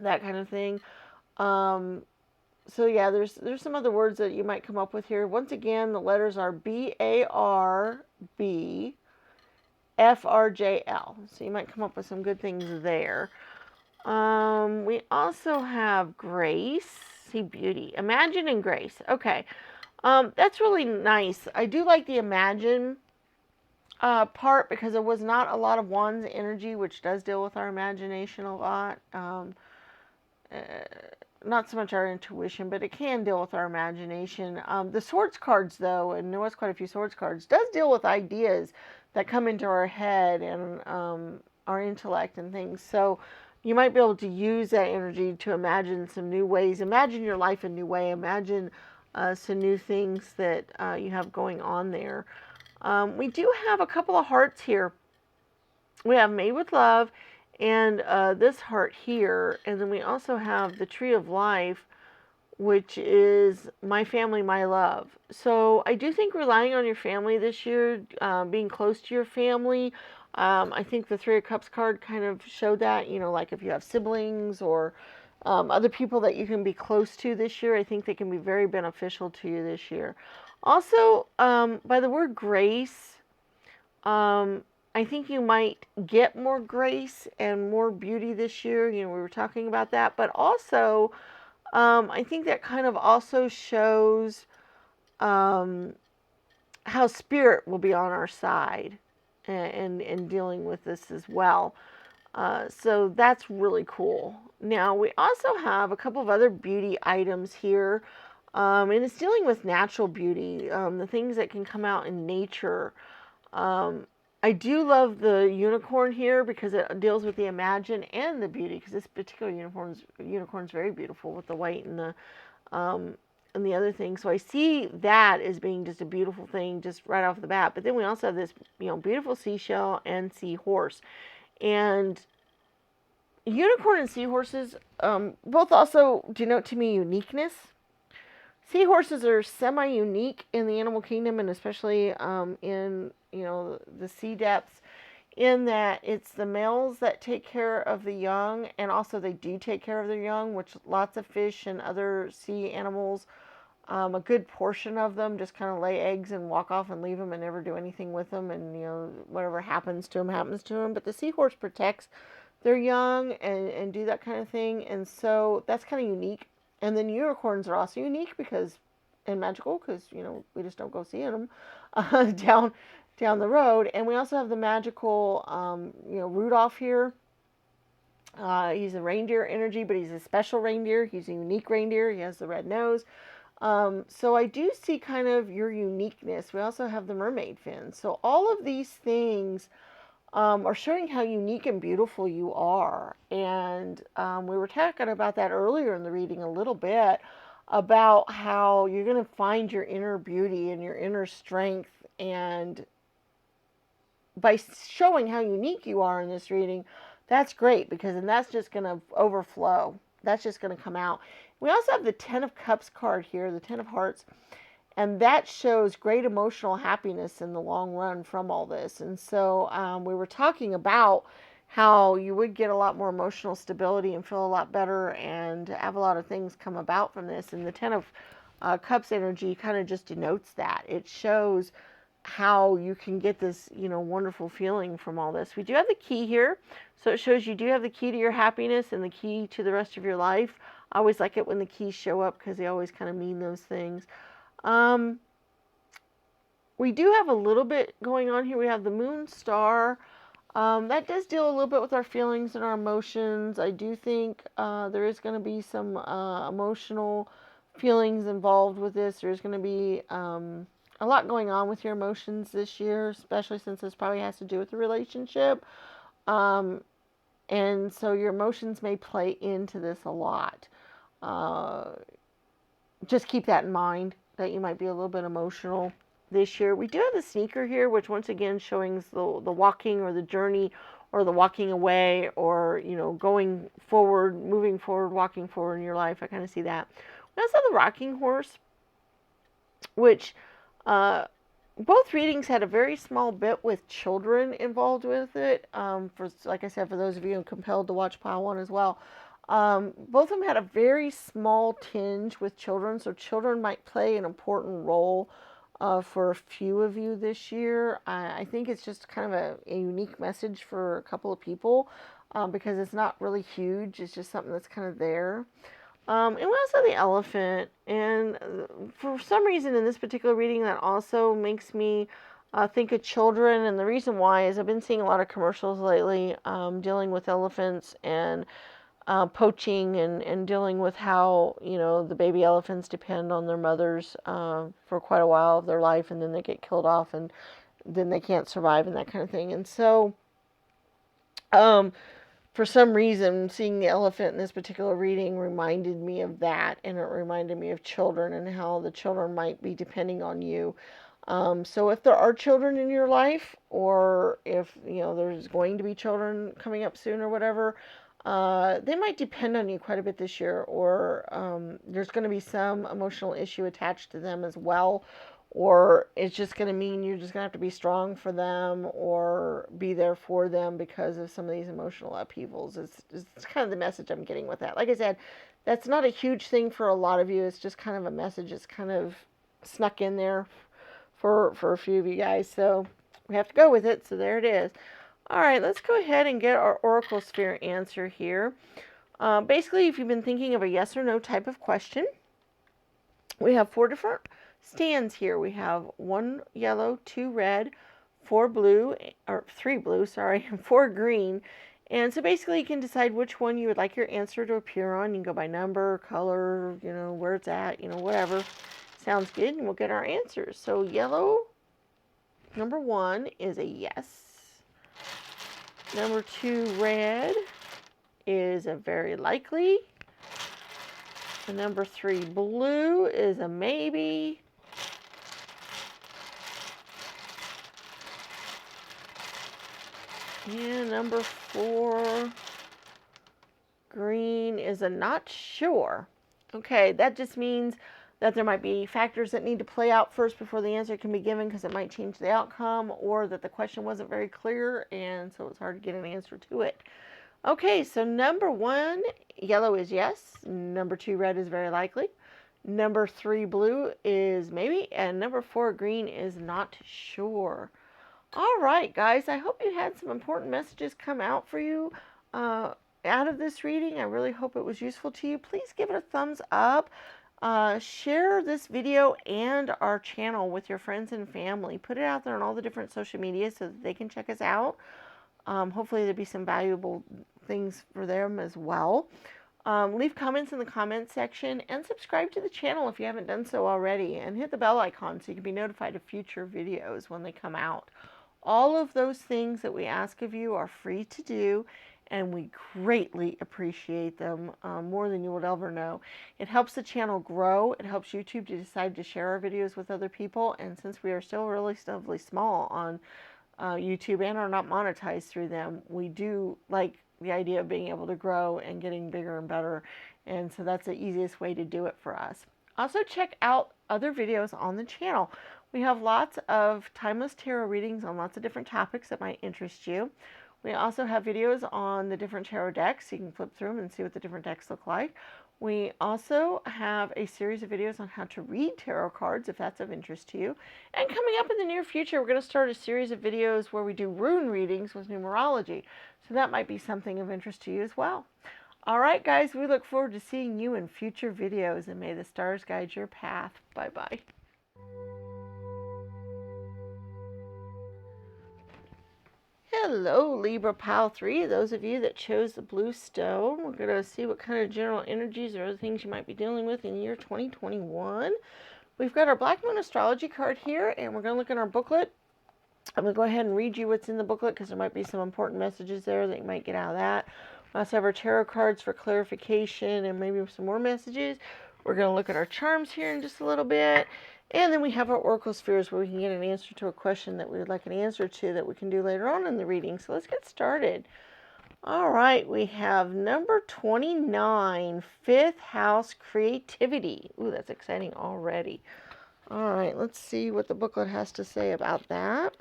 that kind of thing. So yeah, there's some other words that you might come up with here. Once again, the letters are B-A-R-B, F-R-J-L. So you might come up with some good things there. We also have grace. See, beauty. Imagine and grace. Okay. That's really nice. I do like the imagine part because there was not a lot of wands energy, which does deal with our imagination a lot. Not so much our intuition, but it can deal with our imagination. The swords cards, though, and there was quite a few swords cards, does deal with ideas that come into our head and our intellect and things. So you might be able to use that energy to imagine some new ways. Imagine your life a new way. Imagine some new things that you have going on there. We do have a couple of hearts here. We have Made with Love and this heart here. And then we also have the Tree of Life, which is My Family, My Love. So I do think relying on your family this year, being close to your family, I think the Three of Cups card kind of showed that, like if you have siblings or other people that you can be close to this year, I think they can be very beneficial to you this year. Also, by the word grace, I think you might get more grace and more beauty this year. We were talking about that, but also, I think that kind of also shows how spirit will be on our side and dealing with this as well. So that's really cool. Now, we also have a couple of other beauty items here, and it's dealing with natural beauty, the things that can come out in nature. I do love the unicorn here because it deals with the imagine and the beauty, because this particular unicorn's very beautiful with the white and the other thing. So I see that as being just a beautiful thing just right off the bat. But then we also have this, beautiful seashell and seahorse. And unicorn and seahorses both also denote to me uniqueness. Seahorses are semi-unique in the animal kingdom, and especially in, the sea depths, in that it's the males that take care of the young, and also they do take care of their young, which lots of fish and other sea animals, a good portion of them just kind of lay eggs and walk off and leave them and never do anything with them, and, whatever happens to them, happens to them. But the seahorse protects their young and do that kind of thing, and so that's kind of unique. And then unicorns are also unique and magical because, we just don't go seeing them down the road. And we also have the magical, Rudolph here. He's a reindeer energy, but he's a special reindeer. He's a unique reindeer. He has the red nose. So I do see kind of your uniqueness. We also have the mermaid fins. So all of these things are showing how unique and beautiful you are. And we were talking about that earlier in the reading a little bit. about how you're going to find your inner beauty and your inner strength, and by showing how unique you are in this reading, that's great, because then that's just going to overflow. That's just going to come out. We also have the Ten of Cups card here, the Ten of Hearts, and that shows great emotional happiness in the long run from all this. And so we were talking about how you would get a lot more emotional stability and feel a lot better and have a lot of things come about from this. And the Ten of Cups energy kind of just denotes that. It shows how you can get this, wonderful feeling from all this. We do have the key here. So it shows you do have the key to your happiness and the key to the rest of your life. I always like it when the keys show up because they always kind of mean those things. We do have a little bit going on here. We have the moon star. That does deal a little bit with our feelings and our emotions. I do think there is going to be some emotional feelings involved with this. There's going to be a lot going on with your emotions this year, especially since this probably has to do with the relationship. And so your emotions may play into this a lot. Just keep that in mind, that you might be a little bit emotional this year. We do have the sneaker here, which once again showing the walking or the journey or the walking away, or going forward, moving forward, walking forward in your life. I kind of see that. We also have the rocking horse, which both readings had a very small bit with children involved with it. Like I said, for those of you compelled to watch pile 1 as well, both of them had a very small tinge with children, so children might play an important role for a few of you this year. I think it's just kind of a unique message for a couple of people, because it's not really huge. It's just something that's kind of there. And we also have the elephant, and for some reason in this particular reading that also makes me think of children. And the reason why is I've been seeing a lot of commercials lately dealing with elephants and poaching, and dealing with how the baby elephants depend on their mothers for quite a while of their life, and then they get killed off, and then they can't survive, and that kind of thing. And so for some reason, seeing the elephant in this particular reading reminded me of that, and it reminded me of children and how the children might be depending on you. So if there are children in your life, or if there's going to be children coming up soon or whatever, they might depend on you quite a bit this year, or there's going to be some emotional issue attached to them as well, or it's just going to mean you're just going to have to be strong for them or be there for them because of some of these emotional upheavals. It's kind of the message I'm getting with that. Like I said, that's not a huge thing for a lot of you. It's just kind of a message that's kind of snuck in there for a few of you guys. So we have to go with it. So there it is. All right, let's go ahead and get our Oracle Sphere answer here. Basically, if you've been thinking of a yes or no type of question, we have 4 different stands here. We have 1 yellow, 2 red, 4 blue, or 3 blue, sorry, and 4 green. And so basically you can decide which one you would like your answer to appear on. You can go by number, color, where it's at, whatever. Sounds good, and we'll get our answers. So yellow, number 1 is a yes. Number 2, red, is a very likely. And number 3, blue, is a maybe. And number 4, green, is a not sure. Okay, that just means that there might be factors that need to play out first before the answer can be given, because it might change the outcome, or that the question wasn't very clear, and so it's hard to get an answer to it. Okay, so number 1, yellow, is yes. Number 2, red, is very likely. Number 3, blue, is maybe. And number 4, green, is not sure. All right, guys, I hope you had some important messages come out for you out of this reading. I really hope it was useful to you. Please give it a thumbs up. Share this video and our channel with your friends and family. Put it out there on all the different social media so that they can check us out. Hopefully there'll be some valuable things for them as well. Leave comments in the comments section, and subscribe to the channel if you haven't done so already, and hit the bell icon so you can be notified of future videos when they come out. All of those things that we ask of you are free to do, and we greatly appreciate them more than you would ever know. It helps the channel grow. It helps YouTube to decide to share our videos with other people, and since we are still relatively small on YouTube and are not monetized through them, we do like the idea of being able to grow and getting bigger and better, and so that's the easiest way to do it for us. Also, check out other videos on the channel. We have lots of timeless tarot readings on lots of different topics that might interest you. We also have videos on the different tarot decks. You can flip through them and see what the different decks look like. We also have a series of videos on how to read tarot cards, if that's of interest to you. And coming up in the near future, we're going to start a series of videos where we do rune readings with numerology. So that might be something of interest to you as well. All right, guys, we look forward to seeing you in future videos, and may the stars guide your path. Bye-bye. Hello, Libra Pile 3. Those of you that chose the blue stone, we're going to see what kind of general energies or other things you might be dealing with in the year 2021. We've got our Black Moon Astrology card here, and we're going to look in our booklet. I'm going to go ahead and read you what's in the booklet because there might be some important messages there that you might get out of that. We also have our tarot cards for clarification and maybe some more messages. We're going to look at our charms here in just a little bit. And then we have our oracle spheres where we can get an answer to a question that we would like an answer to that we can do later on in the reading. So let's get started. All right, we have number 29, fifth house creativity. Ooh, that's exciting already. All right, let's see what the booklet has to say about that.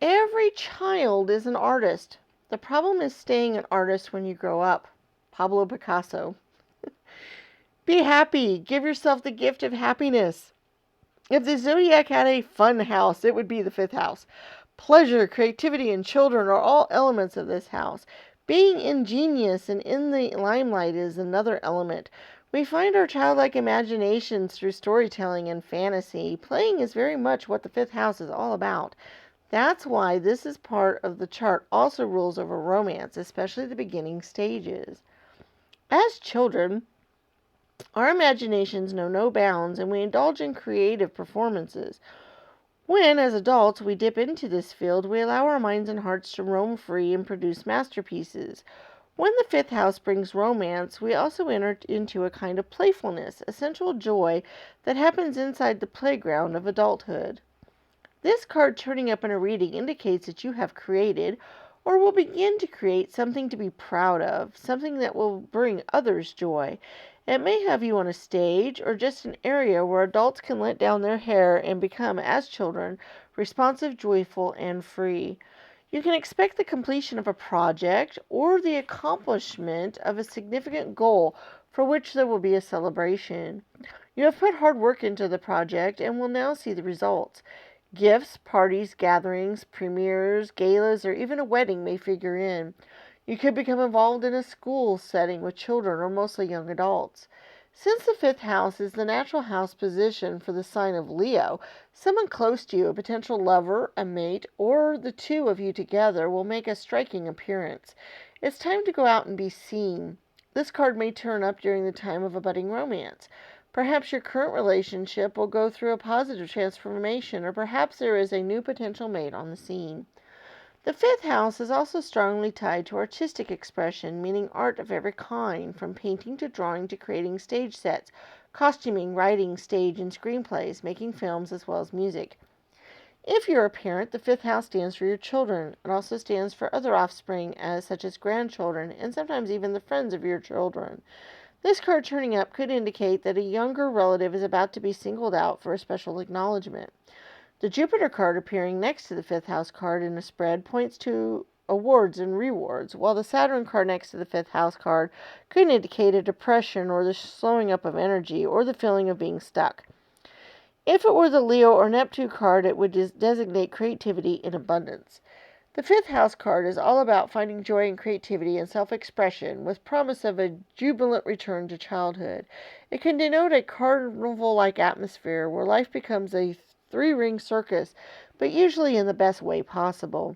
Every child is an artist. The problem is staying an artist when you grow up. Pablo Picasso. Be happy. Give yourself the gift of happiness. If the zodiac had a fun house, it would be the fifth house. Pleasure, creativity, and children are all elements of this house. Being ingenious and in the limelight is another element. We find our childlike imaginations through storytelling and fantasy. Playing is very much what the fifth house is all about. That's why this is part of the chart also rules over romance, especially the beginning stages. As children, our imaginations know no bounds and we indulge in creative performances. When, as adults, we dip into this field, we allow our minds and hearts to roam free and produce masterpieces. When the fifth house brings romance, we also enter into a kind of playfulness, a sensual joy that happens inside the playground of adulthood. This card turning up in a reading indicates that you have created or will begin to create something to be proud of, something that will bring others joy. It may have you on a stage or just an area where adults can let down their hair and become, as children, responsive, joyful, and free. You can expect the completion of a project or the accomplishment of a significant goal for which there will be a celebration. You have put hard work into the project and will now see the results. Gifts, parties, gatherings, premieres, galas, or even a wedding may figure in. You could become involved in a school setting with children or mostly young adults. Since the fifth house is the natural house position for the sign of Leo, someone close to you, a potential lover, a mate, or the two of you together will make a striking appearance. It's time to go out and be seen. This card may turn up during the time of a budding romance. Perhaps your current relationship will go through a positive transformation, or perhaps there is a new potential mate on the scene. The fifth house is also strongly tied to artistic expression, meaning art of every kind, from painting to drawing to creating stage sets, costuming, writing stage and screenplays, making films as well as music. If you're a parent, the fifth house stands for your children. It also stands for other offspring, such as grandchildren, and sometimes even the friends of your children. This card turning up could indicate that a younger relative is about to be singled out for a special acknowledgement. The Jupiter card appearing next to the fifth house card in a spread points to awards and rewards, while the Saturn card next to the fifth house card could indicate a depression or the slowing up of energy or the feeling of being stuck. If it were the Leo or Neptune card, it would designate creativity in abundance. The fifth house card is all about finding joy in creativity and self-expression with promise of a jubilant return to childhood. It can denote a carnival-like atmosphere where life becomes a three-ring circus, but usually in the best way possible.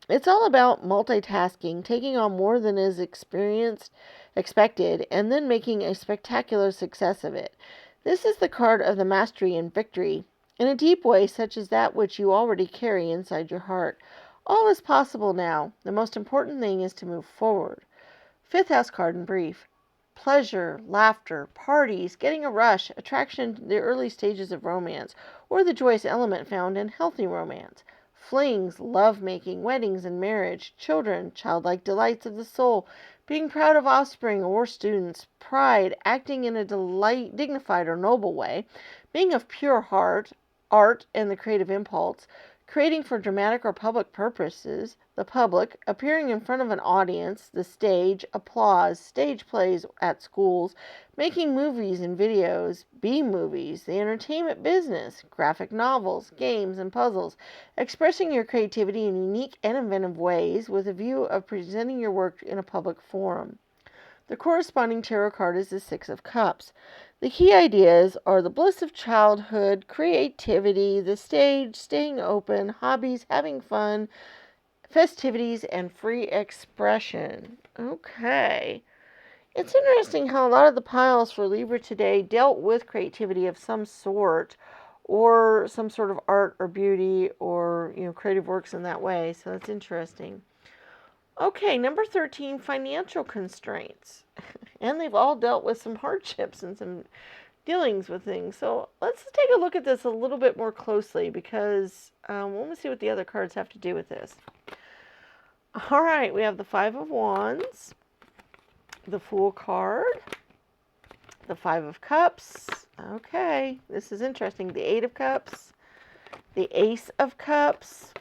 It's all about multitasking, taking on more than is expected, and then making a spectacular success of it. This is the card of the mastery and victory, in a deep way such as that which you already carry inside your heart. All is possible now. The most important thing is to move forward. Fifth house card in brief. Pleasure, laughter, parties, getting a rush, attraction to the early stages of romance, or the joyous element found in healthy romance. Flings, love-making, weddings and marriage, children, childlike delights of the soul, being proud of offspring or students, pride, acting in a dignified or noble way, being of pure heart, art and the creative impulse, creating for dramatic or public purposes, the public, appearing in front of an audience, the stage, applause, stage plays at schools, making movies and videos, B-movies, the entertainment business, graphic novels, games and puzzles, expressing your creativity in unique and inventive ways with a view of presenting your work in a public forum. The corresponding tarot card is the Six of Cups. The key ideas are the bliss of childhood, creativity, the stage, staying open, hobbies, having fun, festivities, and free expression. Okay. It's interesting how a lot of the piles for Libra today dealt with creativity of some sort, or some sort of art or beauty, or creative works in that way. So that's interesting. Okay, number 13, financial constraints. And they've all dealt with some hardships and some dealings with things. So let's take a look at this a little bit more closely, because let me see what the other cards have to do with this. All right, we have the Five of Wands, the Fool card, the Five of Cups. Okay, this is interesting. The Eight of Cups, the Ace of Cups,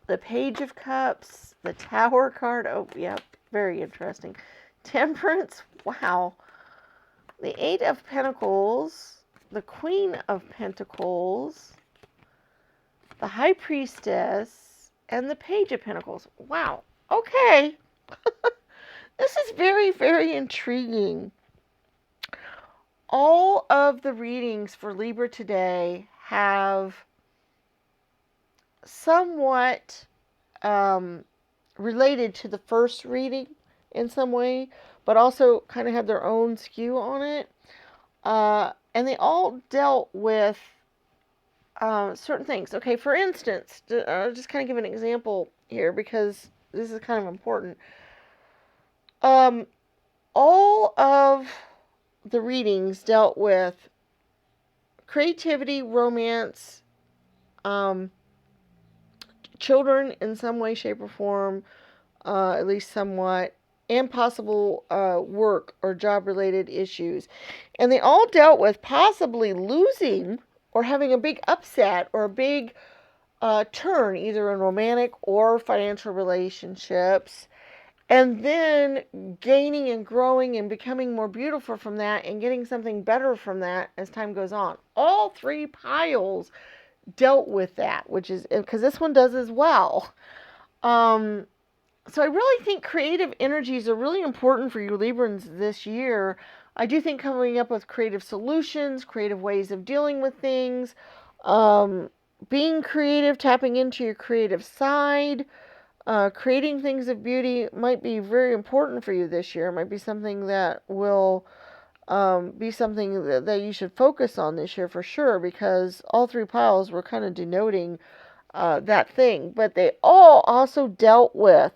the Page of Cups, the Tower card. Oh, yep, very interesting. Temperance. Wow. The Eight of Pentacles, the Queen of Pentacles, the High Priestess, and the Page of Pentacles. Wow. Okay. This is very, very intriguing. All of the readings for Libra today have somewhat related to the first reading in some way, but also kind of have their own skew on it. And they all dealt with certain things. Okay, for instance, I'll just kind of give an example here, because this is kind of important. All of the readings dealt with creativity, romance, children in some way, shape, or form, at least somewhat, and possible work or job-related issues. And they all dealt with possibly losing or having a big upset or a big turn, either in romantic or financial relationships, and then gaining and growing and becoming more beautiful from that and getting something better from that as time goes on. All three piles dealt with that, which is because this one does as well. So I really think creative energies are really important for you Librans this year. I do think coming up with creative solutions, creative ways of dealing with things, being creative, tapping into your creative side, creating things of beauty might be very important for you this year. It might be something that will be something that you should focus on this year for sure, because all three piles were kind of denoting that thing. But they all also dealt with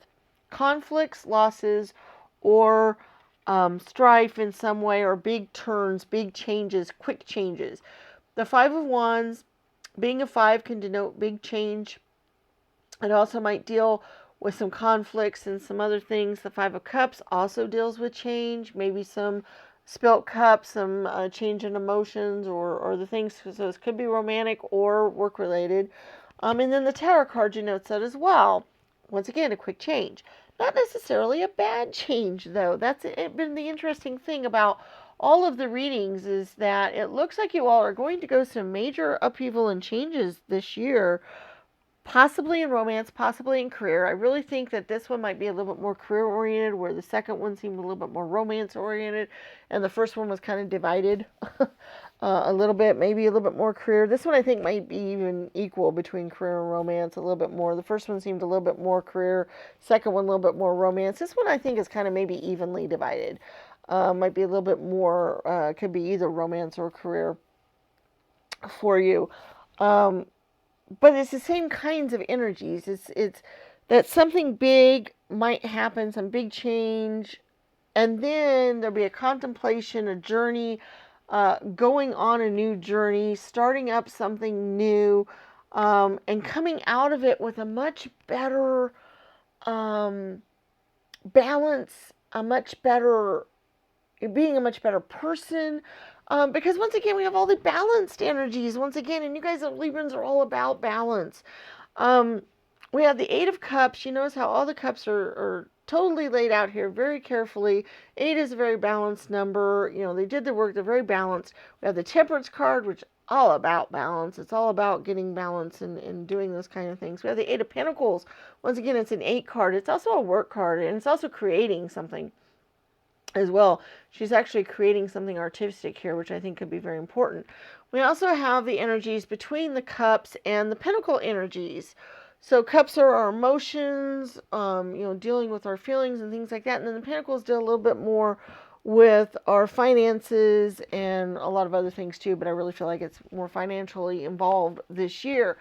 conflicts, losses, or strife in some way, or big turns, big changes, quick changes. The Five of Wands, being a five, can denote big change. It also might deal with some conflicts and some other things. The Five of Cups also deals with change, maybe some spilt cups, some change in emotions, or the things. So this could be romantic or work-related. And then the Tower card denotes that as well. Once again, a quick change. Not necessarily a bad change, though. That's been the interesting thing about all of the readings, is that it looks like you all are going to go some major upheaval and changes this year, possibly in romance, possibly in career. I really think that this one might be a little bit more career-oriented, where the second one seemed a little bit more romance-oriented, and the first one was kind of divided a little bit, maybe a little bit more career. This one I think might be even equal between career and romance, a little bit more. The first one seemed a little bit more career, second one a little bit more romance. This one I think is kind of maybe evenly divided. might be a little bit more, could be either romance or career for you. Um, but it's the same kinds of energies. It's that something big might happen, some big change, and then there'll be a contemplation, a journey, going on a new journey, starting up something new, and coming out of it with a much better um, balance, a much better, being a much better person. Because once again, we have all the balanced energies once again, and you guys at Librans are all about balance. Um, we have the Eight of Cups. You notice how all the cups are totally laid out here very carefully. Eight is a very balanced number. You know, they did the work. They're very balanced. We have the Temperance card, which is all about balance. It's all about getting balance and doing those kind of things. We have the Eight of Pentacles. Once again, it's an 8 card. It's also a work card, and it's also creating something as well. She's actually creating something artistic here, which I think could be very important. We also have the energies between the cups and the pentacle energies. So cups are our emotions, dealing with our feelings and things like that. And then the pentacles deal a little bit more with our finances and a lot of other things too, but I really feel like it's more financially involved this year.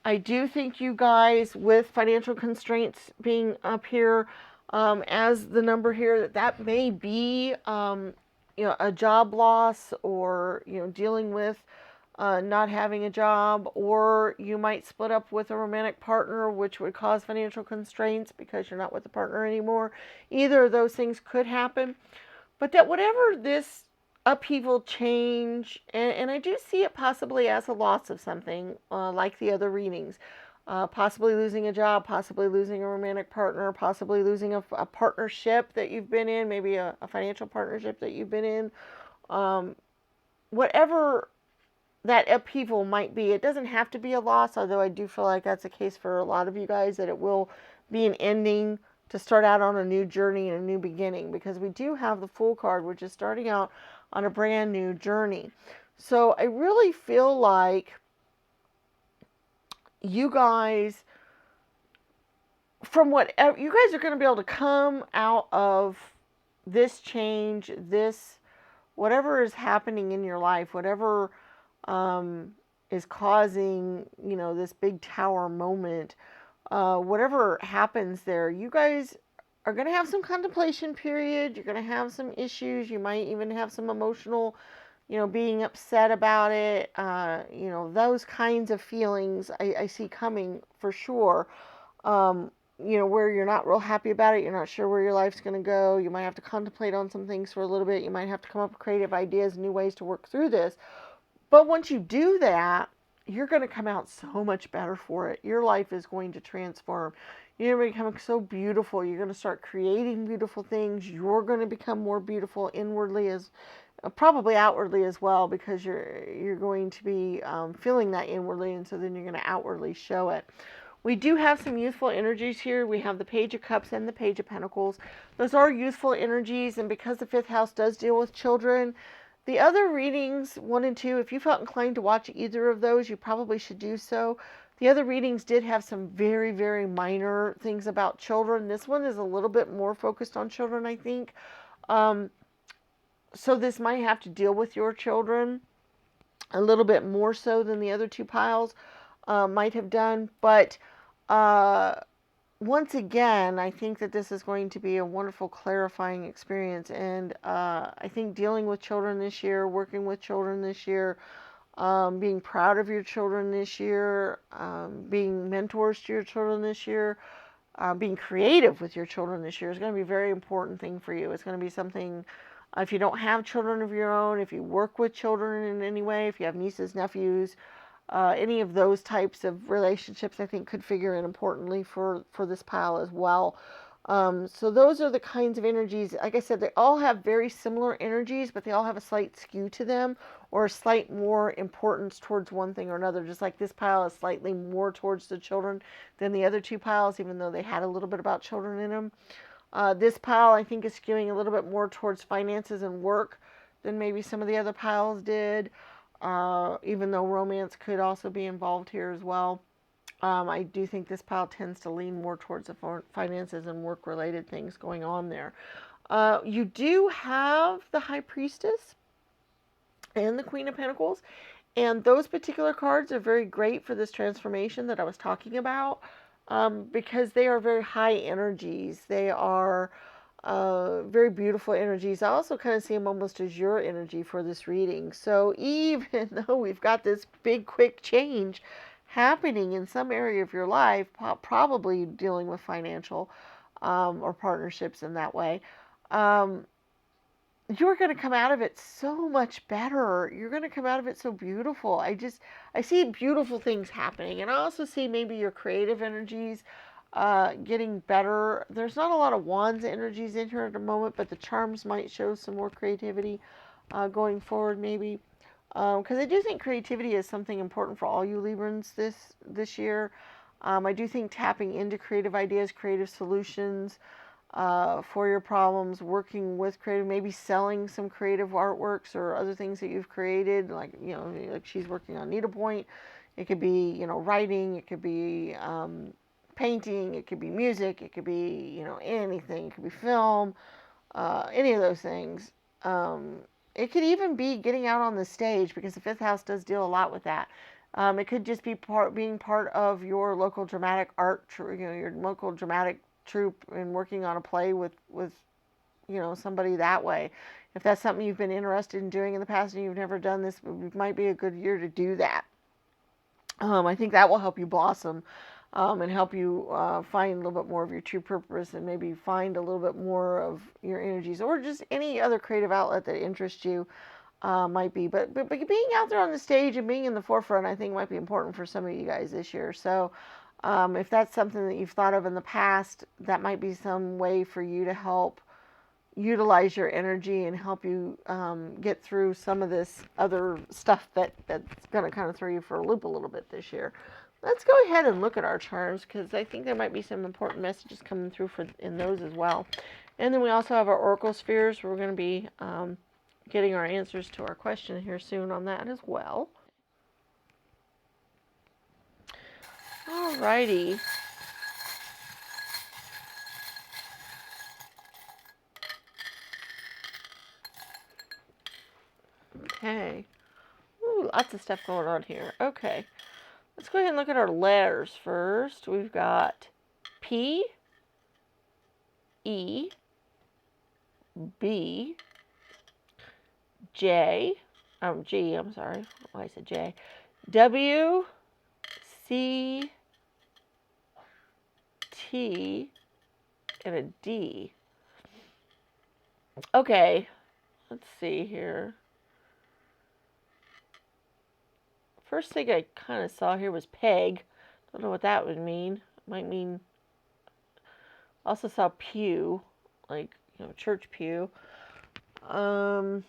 I do think you guys, with financial constraints being up here, as the number here, that may be, a job loss, or, dealing with not having a job, or you might split up with a romantic partner, which would cause financial constraints because you're not with the partner anymore. Either of those things could happen. But that whatever this upheaval, change, and I do see it possibly as a loss of something, like the other readings. Possibly losing a job, possibly losing a romantic partner, possibly losing a partnership that you've been in, maybe a financial partnership that you've been in. Whatever that upheaval might be, it doesn't have to be a loss, although I do feel like that's the case for a lot of you guys, that it will be an ending to start out on a new journey and a new beginning, because we do have the Fool card, which is starting out on a brand new journey. So I really feel like you guys, from whatever, you guys are going to be able to come out of this change, this, whatever is happening in your life, whatever is causing, this big tower moment, whatever happens there, you guys are going to have some contemplation period. You're going to have some issues. You might even have some emotional, being upset about it. Those kinds of feelings I see coming for sure. Where you're not real happy about it. You're not sure where your life's going to go. You might have to contemplate on some things for a little bit. You might have to come up with creative ideas, new ways to work through this. But once you do that, you're going to come out so much better for it. Your life is going to transform. You're going to become so beautiful. You're going to start creating beautiful things. You're going to become more beautiful inwardly, as probably outwardly as well, because you're going to be feeling that inwardly, and so then you're going to outwardly show it. We do have some youthful energies here. We have the Page of Cups and the Page of Pentacles. Those are youthful energies, and because the 5th house does deal with children, the other readings, 1 and 2, if you felt inclined to watch either of those, you probably should do so. The other readings did have some very, very minor things about children. This one is a little bit more focused on children, I think. So this might have to deal with your children a little bit more so than the other 2 piles might have done. But once again, I think that this is going to be a wonderful clarifying experience. And I think dealing with children this year, working with children this year, being proud of your children this year, being mentors to your children this year, being creative with your children this year is going to be a very important thing for you. It's going to be something, if you don't have children of your own, if you work with children in any way, if you have nieces, nephews, any of those types of relationships, I think, could figure in importantly for this pile as well. So those are the kinds of energies. Like I said, they all have very similar energies, but they all have a slight skew to them, or a slight more importance towards one thing or another. Just like this pile is slightly more towards the children than the other 2 piles, even though they had a little bit about children in them. This pile, I think, is skewing a little bit more towards finances and work than maybe some of the other piles did. Even though romance could also be involved here as well. I do think this pile tends to lean more towards the finances and work-related things going on there. You do have the High Priestess and the Queen of Pentacles, and those particular cards are very great for this transformation that I was talking about, because they are very high energies. They are very beautiful energies. I also kind of see them almost as your energy for this reading. So even though we've got this big, quick change happening in some area of your life, probably dealing with financial or partnerships in that way, um, you're going to come out of it so much better. You're going to come out of it so beautiful. I see beautiful things happening. And I also see maybe your creative energies getting better. There's not a lot of wands energies in here at the moment, but the charms might show some more creativity going forward maybe. Because I do think creativity is something important for all you Librans this year. I do think tapping into creative ideas, creative solutions, for your problems, working with creative, maybe selling some creative artworks or other things that you've created, like, like she's working on needlepoint. It could be, writing, it could be painting, it could be music, it could be, anything, it could be film, any of those things. It could even be getting out on the stage, because the fifth house does deal a lot with that. It could just be being part of your local dramatic art, your local dramatic troupe, and working on a play with somebody that way. If that's something you've been interested in doing in the past and you've never done, this might be a good year to do that. I think that will help you blossom, and help you find a little bit more of your true purpose, and maybe find a little bit more of your energies, or just any other creative outlet that interests you. Might be, but being out there on the stage and being in the forefront, I think, might be important for some of you guys this year. So if that's something that you've thought of in the past, that might be some way for you to help utilize your energy and help you get through some of this other stuff that's going to kind of throw you for a loop a little bit this year. Let's go ahead and look at our charms, because I think there might be some important messages coming through in those as well. And then we also have our Oracle spheres. We're going to be getting our answers to our question here soon on that as well. Alrighty. Okay. Ooh, lots of stuff going on here. Okay. Let's go ahead and look at our letters first. We've got P, E, B, J, G, I'm sorry. Why I said J. W, C, T, and a D. Okay. Let's see here. First thing I kind of saw here was peg. Don't know what that would mean. It might mean. Also saw pew, like, church pew. Also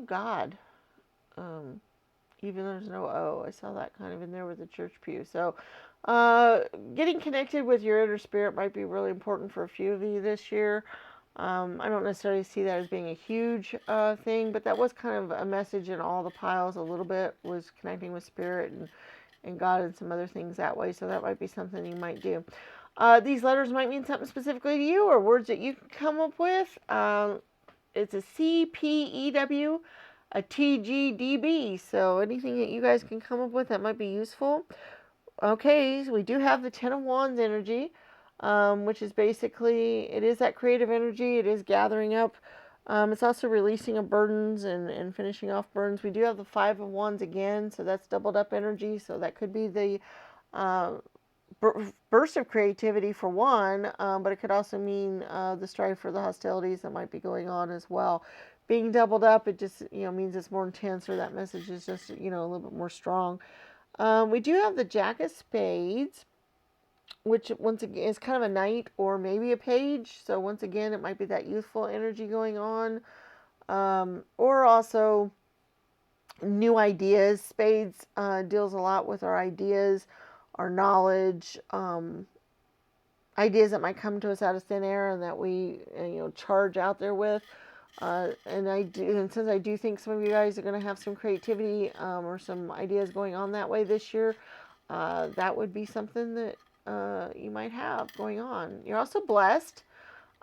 God. Even though there's no O, I saw that kind of in there with the church pew. So, getting connected with your inner spirit might be really important for a few of you this year. I don't necessarily see that as being a huge thing, but that was kind of a message in all the piles a little bit, was connecting with spirit and God and some other things that way. So that might be something you might do. These letters might mean something specifically to you, or words that you can come up with. It's a C, P, E, W, a T, G, D, B. So anything that you guys can come up with that might be useful. Okay, so we do have the Ten of Wands energy. Which is basically, it is that creative energy. It is gathering up. It's also releasing of burdens and finishing off burdens. We do have the Five of Wands again, so that's doubled up energy. So that could be the burst of creativity for one, but it could also mean the strife for the hostilities that might be going on as well. Being doubled up, it just means it's more intense, or that message is just a little bit more strong. We do have the Jack of Spades, which once again is kind of a knight or maybe a page. So once again, it might be that youthful energy going on, or also new ideas. Spades deals a lot with our ideas, our knowledge, ideas that might come to us out of thin air and that we charge out there with. And since I do think some of you guys are going to have some creativity or some ideas going on that way this year, that would be something that you might have going on. You're also blessed,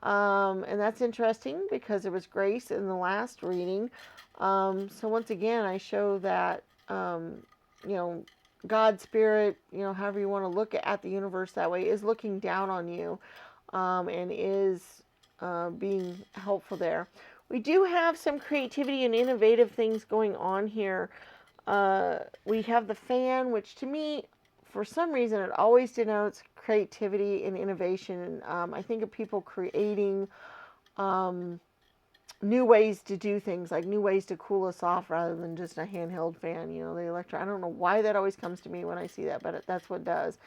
and that's interesting because there was grace in the last reading. So once again, I show that, you know, God, Spirit, you know, however you want to look at the universe that way, is looking down on you, and is being helpful there. We do have some creativity and innovative things going on here. We have the fan, which to me, for some reason, it always denotes creativity and innovation. I think of people creating new ways to do things, like new ways to cool us off rather than just a handheld fan. You know, the electric. I don't know why that always comes to me when I see that, but that's what it does.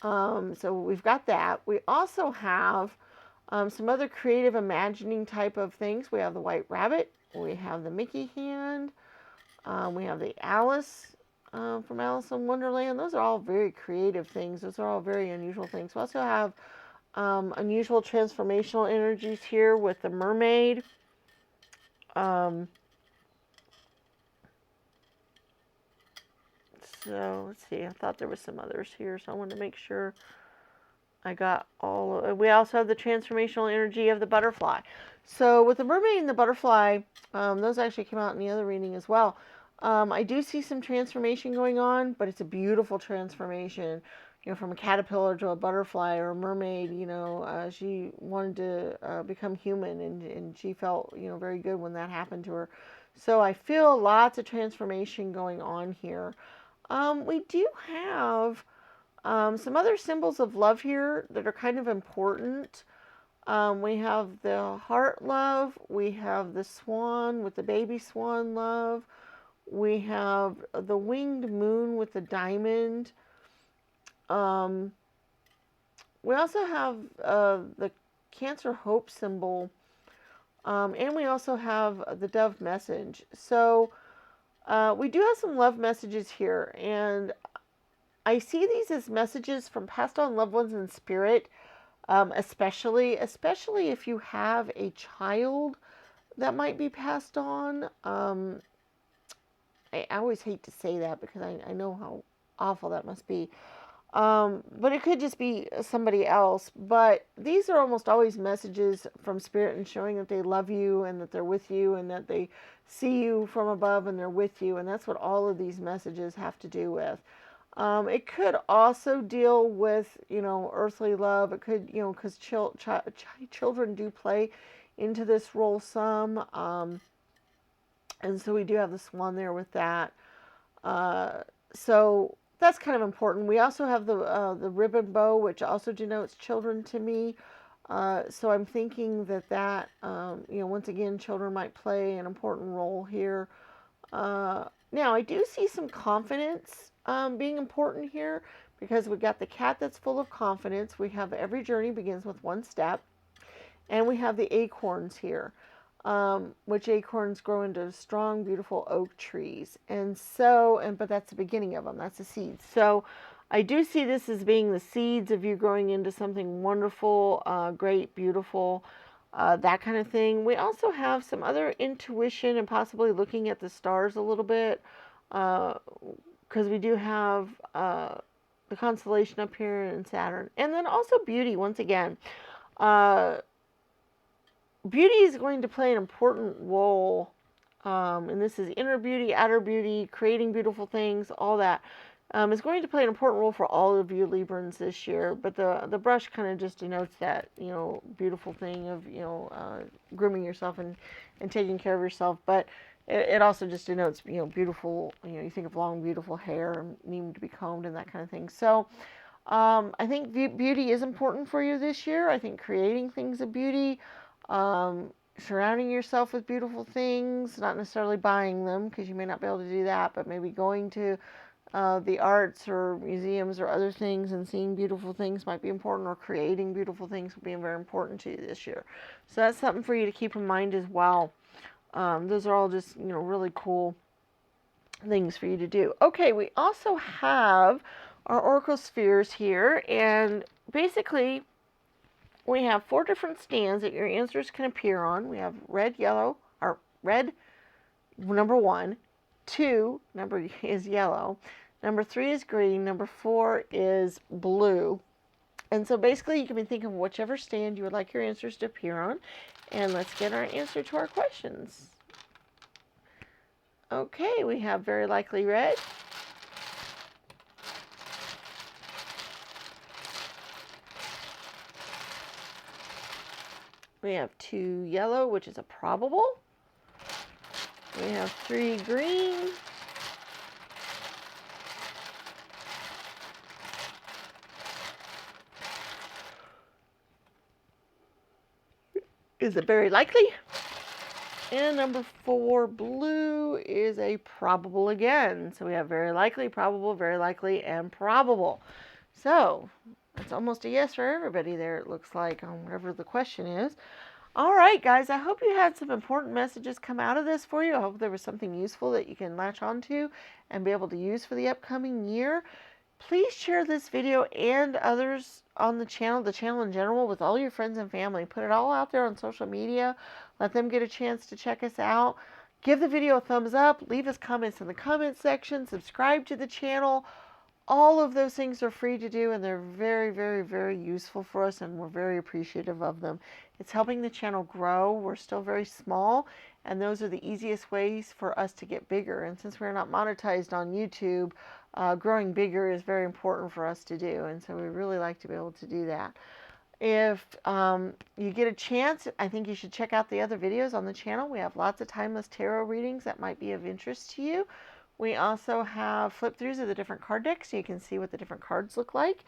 So we've got that. We also have some other creative imagining type of things. We have the white rabbit. We have the Mickey hand. We have the Alice from Alice in Wonderland. Those are all very creative things. Those are all very unusual things. We also have unusual transformational energies here with the mermaid. So let's see. I thought there was some others here, so I wanted to make sure I got all of it. We also have the transformational energy of the butterfly. So with the mermaid and the butterfly, those actually came out in the other reading as well. I do see some transformation going on, but it's a beautiful transformation. You know, from a caterpillar to a butterfly or a mermaid. You know, she wanted to become human, and she felt, you know, very good when that happened to her. So I feel lots of transformation going on here. We do have some other symbols of love here that are kind of important. We have the heart love. We have the swan with the baby swan love. We have the winged moon with the diamond. We also have the Cancer hope symbol. And we also have the dove message. So we do have some love messages here. And I see these as messages from passed on loved ones in spirit, especially if you have a child that might be passed on. I always hate to say that because I know how awful that must be. But it could just be somebody else. But these are almost always messages from spirit and showing that they love you and that they're with you and that they see you from above and they're with you. And that's what all of these messages have to do with. It could also deal with, you know, earthly love. It could, you know, because children do play into this role some. And so we do have the swan there with that. So that's kind of important. We also have the ribbon bow, which also denotes children to me. So I'm thinking that you know, once again, children might play an important role here. Now, I do see some confidence being important here because we got the cat that's full of confidence. We have every journey begins with one step. And we have the acorns here, which acorns grow into strong, beautiful oak trees. And so, but that's the beginning of them. That's the seeds. So I do see this as being the seeds of you growing into something wonderful, great, beautiful, that kind of thing. We also have some other intuition and possibly looking at the stars a little bit, because we do have the constellation up here in Saturn. And then also beauty, once again. Beauty is going to play an important role, and this is inner beauty, outer beauty, creating beautiful things, all that. Is going to play an important role for all of you Librans this year, but the brush kind of just denotes that, you know, beautiful thing of, you know, grooming yourself and taking care of yourself, but it also just denotes, you know, beautiful, you know, you think of long, beautiful hair needing to be combed and that kind of thing. So I think beauty is important for you this year. I think creating things of beauty, surrounding yourself with beautiful things, not necessarily buying them because you may not be able to do that, but maybe going to the arts or museums or other things and seeing beautiful things might be important, or creating beautiful things will be very important to you this year. So that's something for you to keep in mind as well. Those are all just, you know, really cool things for you to do. Okay, we also have our oracle spheres here, and basically we have 4 different stands that your answers can appear on. We have red, yellow, or red, number 1, 2, number is yellow, Number 3 is green. Number 4 is blue. And so basically you can be thinking of whichever stand you would like your answers to appear on. And let's get our answer to our questions. Okay, we have very likely red. We have 2 yellow, which is a probable. We have 3 green. Is it very likely? And number 4, blue, is a probable again. So we have very likely, and probable. So that's almost a yes for everybody there, it looks like, on whatever the question is. All right, guys, I hope you had some important messages come out of this for you. I hope there was something useful that you can latch onto and be able to use for the upcoming year. Please share this video and others on the channel in general, with all your friends and family. Put it all out there on social media. Let them get a chance to check us out. Give the video a thumbs up. Leave us comments in the comment section. Subscribe to the channel. All of those things are free to do, and they're very, very, very useful for us, and we're very appreciative of them. It's helping the channel grow. We're still very small, and those are the easiest ways for us to get bigger. And since we're not monetized on YouTube, growing bigger is very important for us to do, and so we really like to be able to do that. If you get a chance, I think you should check out the other videos on the channel. We have lots of timeless tarot readings that might be of interest to you. We also have flip-throughs of the different card decks so you can see what the different cards look like.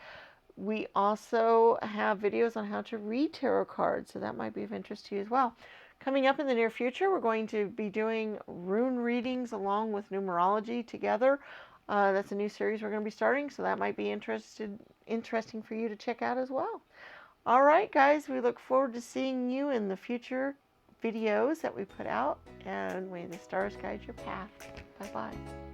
We also have videos on how to read tarot cards, so that might be of interest to you as well. Coming up in the near future, we're going to be doing rune readings along with numerology together. That's a new series we're going to be starting, so that might be interesting for you to check out as well. All right, guys, we look forward to seeing you in the future videos that we put out, and may the stars guide your path. Bye-bye.